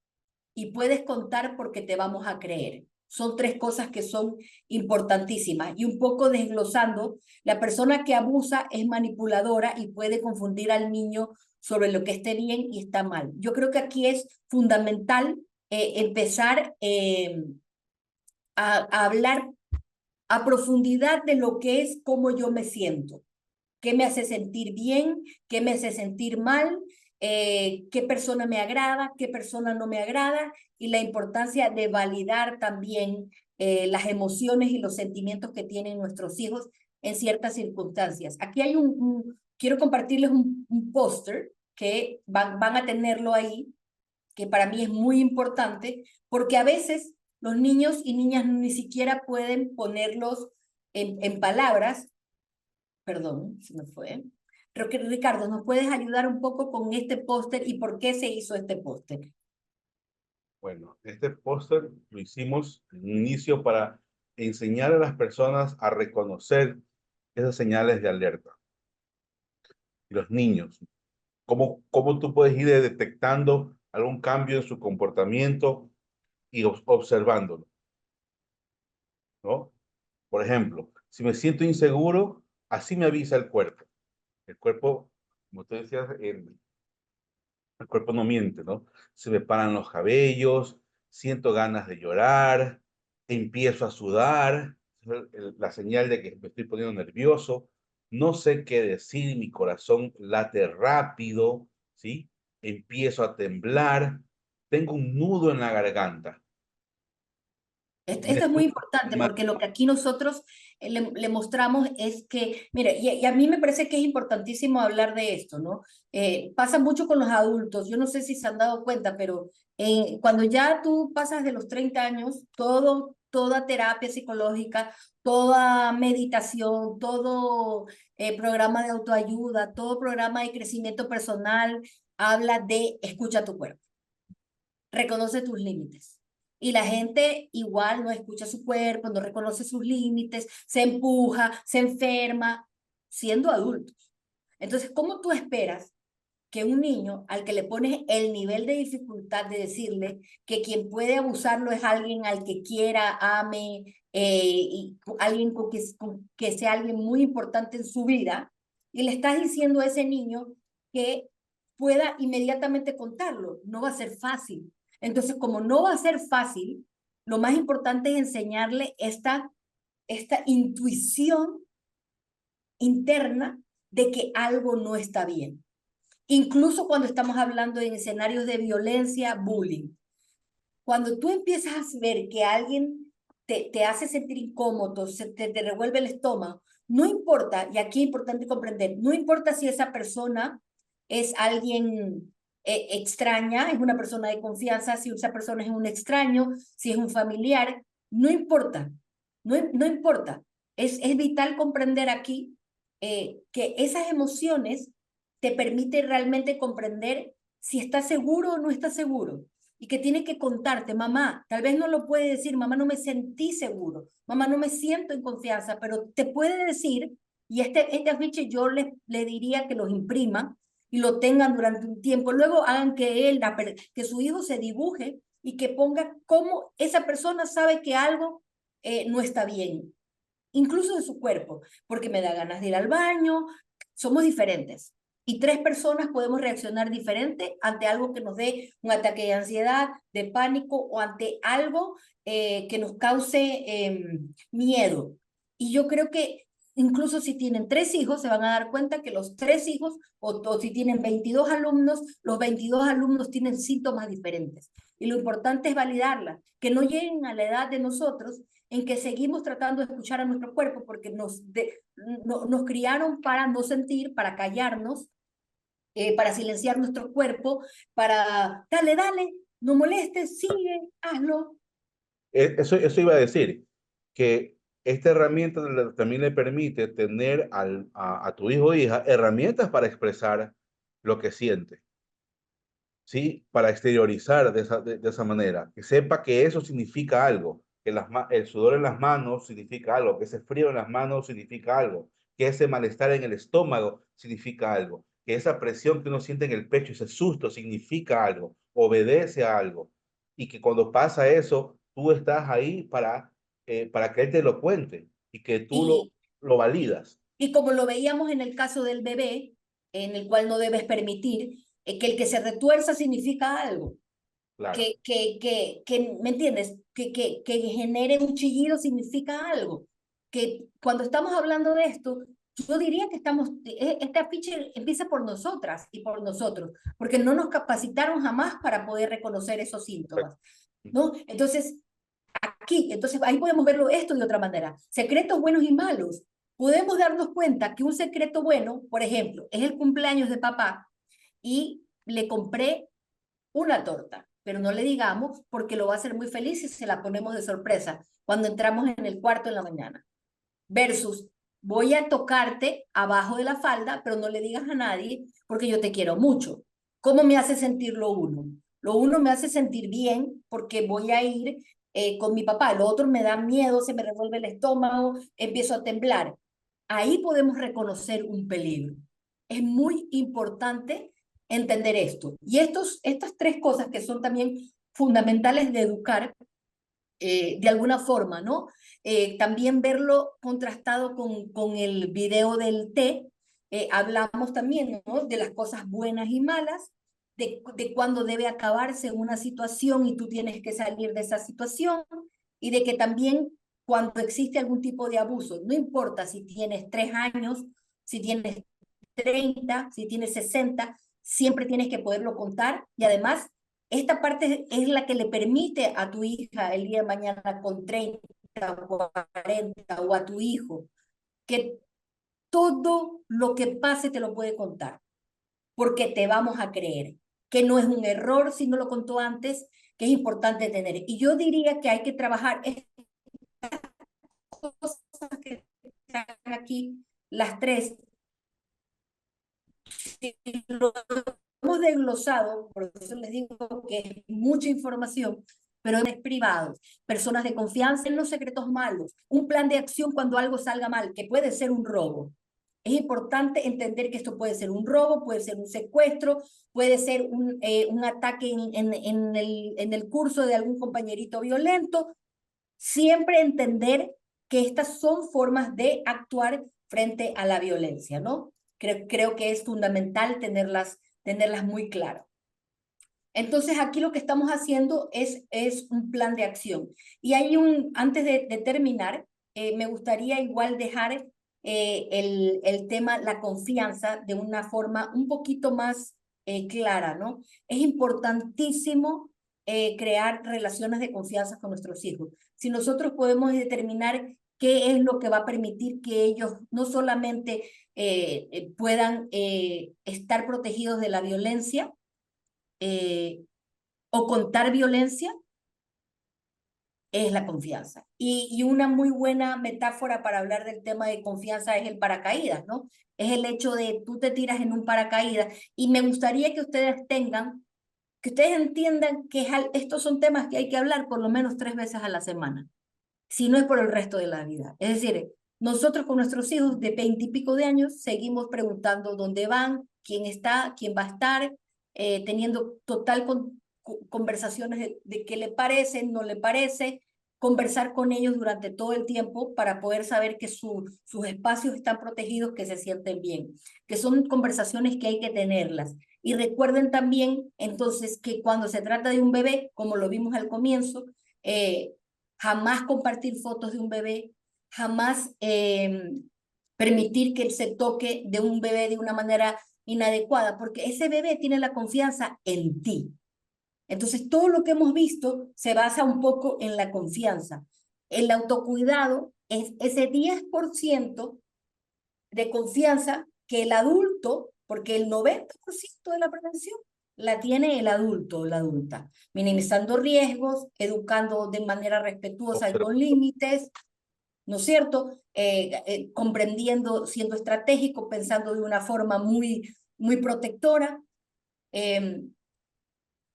y puedes contar porque te vamos a creer. Son tres cosas que son importantísimas. Y un poco desglosando, la persona que abusa es manipuladora y puede confundir al niño sobre lo que esté bien y está mal. Yo creo que aquí es fundamental empezar a hablar a profundidad de lo que es cómo yo me siento, qué me hace sentir bien, qué me hace sentir mal, qué persona me agrada, qué persona no me agrada, y la importancia de validar también las emociones y los sentimientos que tienen nuestros hijos en ciertas circunstancias. Aquí hay quiero compartirles un póster que van a tenerlo ahí, que para mí es muy importante, porque a veces los niños y niñas ni siquiera pueden ponerlos en palabras. Perdón, se me fue. Creo que Ricardo, ¿nos puedes ayudar un poco con este póster y por qué se hizo este póster? Bueno, este póster lo hicimos en un inicio para enseñar a las personas a reconocer esas señales de alerta. Y los niños, cómo tú puedes ir detectando algún cambio en su comportamiento y observándolo, ¿no? Por ejemplo, si me siento inseguro, así me avisa el cuerpo. El cuerpo, como tú decías, el cuerpo no miente, ¿no? Se me paran los cabellos, siento ganas de llorar, empiezo a sudar, la señal de que me estoy poniendo nervioso, no sé qué decir, mi corazón late rápido, ¿sí? Empiezo a temblar, tengo un nudo en la garganta. Esto es muy importante Me- porque lo que aquí nosotros le mostramos es que, mira, y a mí me parece que es importantísimo hablar de esto, ¿no? Pasa mucho con los adultos, yo no sé si se han dado cuenta, pero cuando ya tú pasas de los 30 años, toda terapia psicológica, toda meditación, todo programa de autoayuda, todo programa de crecimiento personal, habla de escucha tu cuerpo, reconoce tus límites. Y la gente igual no escucha su cuerpo, no reconoce sus límites, se empuja, se enferma, siendo adultos. Entonces, ¿cómo tú esperas que un niño al que le pones el nivel de dificultad de decirle que quien puede abusarlo es alguien al que quiera, ame, y alguien con que sea alguien muy importante en su vida, y le estás diciendo a ese niño que pueda inmediatamente contarlo? No va a ser fácil. Entonces, como no va a ser fácil, lo más importante es enseñarle esta intuición interna de que algo no está bien. Incluso cuando estamos hablando en escenarios de violencia, bullying. Cuando tú empiezas a ver que alguien te hace sentir incómodo, te revuelve el estómago, no importa, y aquí es importante comprender, no importa si esa persona es alguien extraña, es una persona de confianza, si esa persona es un extraño, si es un familiar, no importa, no importa. Es vital comprender aquí que esas emociones te permiten realmente comprender si estás seguro o no estás seguro, y que tiene que contarte, mamá, tal vez no lo puede decir, mamá, no me sentí seguro, mamá, no me siento en confianza, pero te puede decir, y este afiche yo le diría que los imprima y lo tengan durante un tiempo, luego hagan que su hijo se dibuje y que ponga cómo esa persona sabe que algo no está bien, incluso de su cuerpo, porque me da ganas de ir al baño, somos diferentes. Y 3 personas podemos reaccionar diferente ante algo que nos dé un ataque de ansiedad, de pánico, o ante algo que nos cause miedo. Y yo creo que incluso si tienen 3 hijos, se van a dar cuenta que los 3 hijos, o si tienen 22 alumnos, los 22 alumnos tienen síntomas diferentes. Y lo importante es validarla, que no lleguen a la edad de nosotros en que seguimos tratando de escuchar a nuestro cuerpo porque nos criaron para no sentir, para callarnos, para silenciar nuestro cuerpo, para dale, no molestes, sigue, hazlo. Eso iba a decir, que esta herramienta también le permite tener a tu hijo o hija herramientas para expresar lo que siente, ¿sí? Para exteriorizar de esa manera, que sepa que eso significa algo, que el sudor en las manos significa algo, que ese frío en las manos significa algo, que ese malestar en el estómago significa algo, que esa presión que uno siente en el pecho, ese susto significa algo, obedece a algo, y que cuando pasa eso, tú estás ahí para que él te lo cuente y que tú Y, lo validas. y como lo veíamos en el caso del bebé, en el cual no debes permitir que el que se retuerza significa algo. Claro. ¿Me entiendes? Que genere un chillido significa algo. Que cuando estamos hablando de esto, yo diría que este afiche empieza por nosotras y por nosotros, porque no nos capacitaron jamás para poder reconocer esos síntomas, ¿no? Entonces ahí podemos verlo esto de otra manera. Secretos buenos y malos. Podemos darnos cuenta que un secreto bueno, por ejemplo, es el cumpleaños de papá y le compré una torta, pero no le digamos porque lo va a hacer muy feliz si se la ponemos de sorpresa cuando entramos en el cuarto en la mañana. Versus, voy a tocarte abajo de la falda, pero no le digas a nadie porque yo te quiero mucho. ¿Cómo me hace sentir lo uno? Lo uno me hace sentir bien porque voy a ir con mi papá. Lo otro me da miedo, se me revuelve el estómago, empiezo a temblar. Ahí podemos reconocer un peligro. Es muy importante entender esto. Y estas 3 cosas que son también fundamentales de educar, de alguna forma, ¿no? También verlo contrastado con el video del té, hablamos también, ¿no? De las cosas buenas y malas, de cuándo debe acabarse una situación y tú tienes que salir de esa situación, y de que también cuando existe algún tipo de abuso, no importa si tienes 3 años, si tienes 30, si tienes 60, siempre tienes que poderlo contar, y además esta parte es la que le permite a tu hija el día de mañana con 30 o a 40 o a tu hijo, que todo lo que pase te lo puede contar, porque te vamos a creer, que no es un error si no lo contó antes, que es importante tener. Y yo diría que hay que trabajar estas cosas que están aquí, las tres. Si lo hemos desglosado, por eso les digo que es mucha información, pero es privado, personas de confianza en los secretos malos, un plan de acción cuando algo salga mal, que puede ser un robo. Es importante entender que esto puede ser un robo, puede ser un secuestro, puede ser un ataque en el curso de algún compañerito violento. Siempre entender que estas son formas de actuar frente a la violencia, ¿no? Creo que es fundamental tenerlas muy claras. Entonces, aquí lo que estamos haciendo es un plan de acción. Y hay antes de terminar, me gustaría igual dejar el tema, la confianza, de una forma un poquito más clara, ¿no? Es importantísimo crear relaciones de confianza con nuestros hijos. Si nosotros podemos determinar qué es lo que va a permitir que ellos no solamente puedan estar protegidos de la violencia, o contar violencia, es la confianza. Y una muy buena metáfora para hablar del tema de confianza es el paracaídas, ¿no? Es el hecho de tú te tiras en un paracaídas, y me gustaría que ustedes entiendan que estos son temas que hay que hablar por lo menos 3 veces a la semana, si no es por el resto de la vida. Es decir, nosotros con nuestros hijos de 20 y pico de años seguimos preguntando dónde van, quién está, quién va a estar, teniendo total conversaciones de qué le parece, no le parece, conversar con ellos durante todo el tiempo para poder saber que sus espacios están protegidos, que se sienten bien, que son conversaciones que hay que tenerlas. Y recuerden también, entonces, que cuando se trata de un bebé, como lo vimos al comienzo, jamás compartir fotos de un bebé, jamás permitir que él se toque de un bebé de una manera inadecuada, porque ese bebé tiene la confianza en ti. Entonces, todo lo que hemos visto se basa un poco en la confianza. El autocuidado es ese 10% de confianza que el adulto, porque el 90% de la prevención la tiene el adulto o la adulta, minimizando riesgos, educando de manera respetuosa y con límites, ¿no es cierto? Comprendiendo, siendo estratégico, pensando de una forma muy protectora.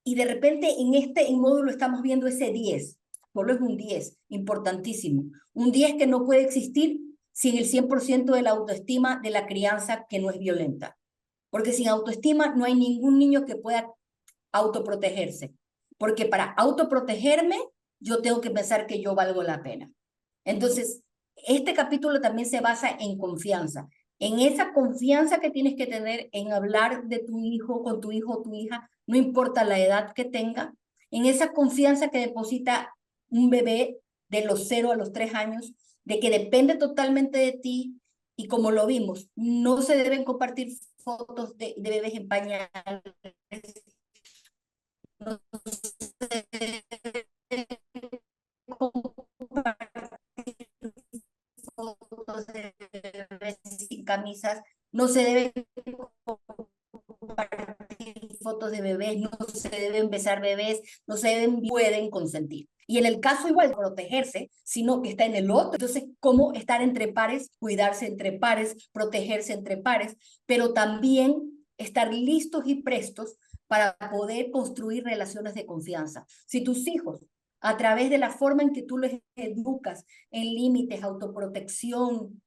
Y de repente en módulo estamos viendo ese 10, solo es un 10, importantísimo. Un 10 que no puede existir sin el 100% de la autoestima de la crianza que no es violenta. Porque sin autoestima no hay ningún niño que pueda autoprotegerse. Porque para autoprotegerme, yo tengo que pensar que yo valgo la pena. Entonces, este capítulo también se basa en confianza. En esa confianza que tienes que tener en hablar de tu hijo, con tu hijo o tu hija, no importa la edad que tenga, en esa confianza que deposita un bebé de los 0 a los 3 años, de que depende totalmente de ti, y como lo vimos, no se deben compartir fotos de bebés en pañales, no se deben compartir fotos de bebés sin camisas, no se deben compartir fotos de bebés, no se deben besar bebés, no se pueden consentir. Y en el caso igual de protegerse, sino que está en el otro. Entonces, ¿cómo estar entre pares, cuidarse entre pares, protegerse entre pares, pero también estar listos y prestos para poder construir relaciones de confianza? Si tus hijos, a través de la forma en que tú les educas en límites, autoprotección,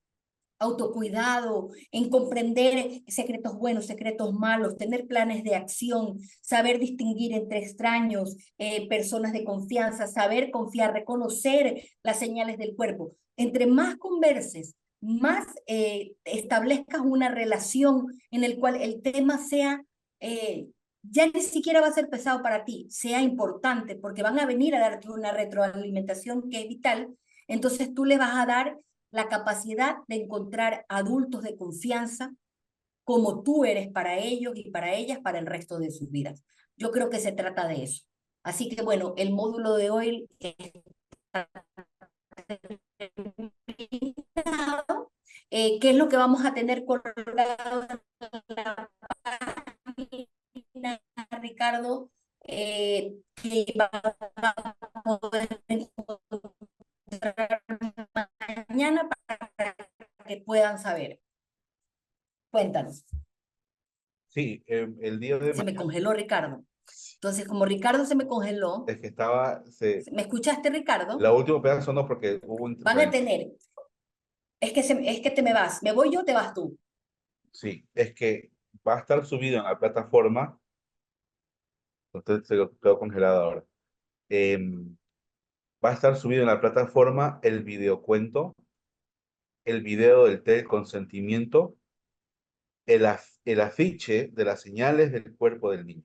autocuidado, en comprender secretos buenos, secretos malos, tener planes de acción, saber distinguir entre extraños, personas de confianza, saber confiar, reconocer las señales del cuerpo. Entre más converses, más establezcas una relación en el cual el tema sea, ya ni siquiera va a ser pesado para ti, sea importante, porque van a venir a darte una retroalimentación que es vital. Entonces tú le vas a dar la capacidad de encontrar adultos de confianza como tú eres para ellos y para ellas para el resto de sus vidas. Yo creo que se trata de eso. Así que bueno, el módulo de hoy está terminado. ¿Qué es lo que vamos a tener colgado en la página, Ricardo? Que vamos a poder encontrar mañana para que puedan saber. Cuéntanos. Sí, el día de Se me mañana congeló Ricardo. Entonces, como Ricardo se me congeló, es que estaba, ¿me escuchaste, Ricardo? la última pedazo no porque hubo Van a interferencia. tener, es que te me vas. ¿Me voy yo o te vas tú? Sí, es que va a estar subido en la plataforma, entonces se lo quedó congelado ahora. Va a estar subido en la plataforma el videocuento, el video del consentimiento, el afiche de las señales del cuerpo del niño.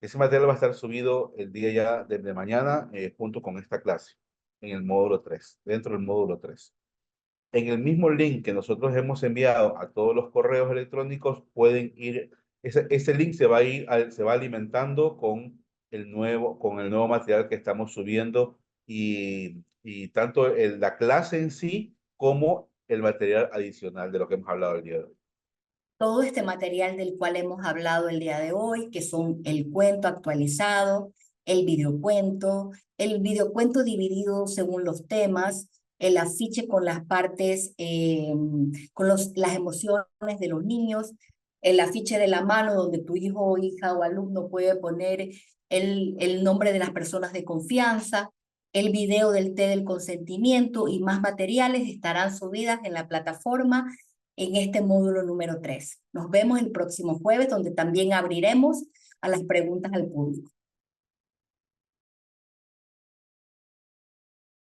Ese material va a estar subido el día ya de mañana junto con esta clase en el módulo 3, dentro del módulo 3. En el mismo link que nosotros hemos enviado a todos los correos electrónicos, pueden ir, ese link se va a ir, se va alimentando con el nuevo material que estamos subiendo y tanto la clase en sí como el material adicional de lo que hemos hablado el día de hoy. Todo este material del cual hemos hablado el día de hoy, que son el cuento actualizado, el videocuento dividido según los temas, el afiche con las partes, con las emociones de los niños, el afiche de la mano donde tu hijo o hija o alumno puede poner el nombre de las personas de confianza, el video del té del consentimiento y más materiales estarán subidas en la plataforma en este módulo número 3. Nos vemos el próximo jueves, donde también abriremos a las preguntas al público.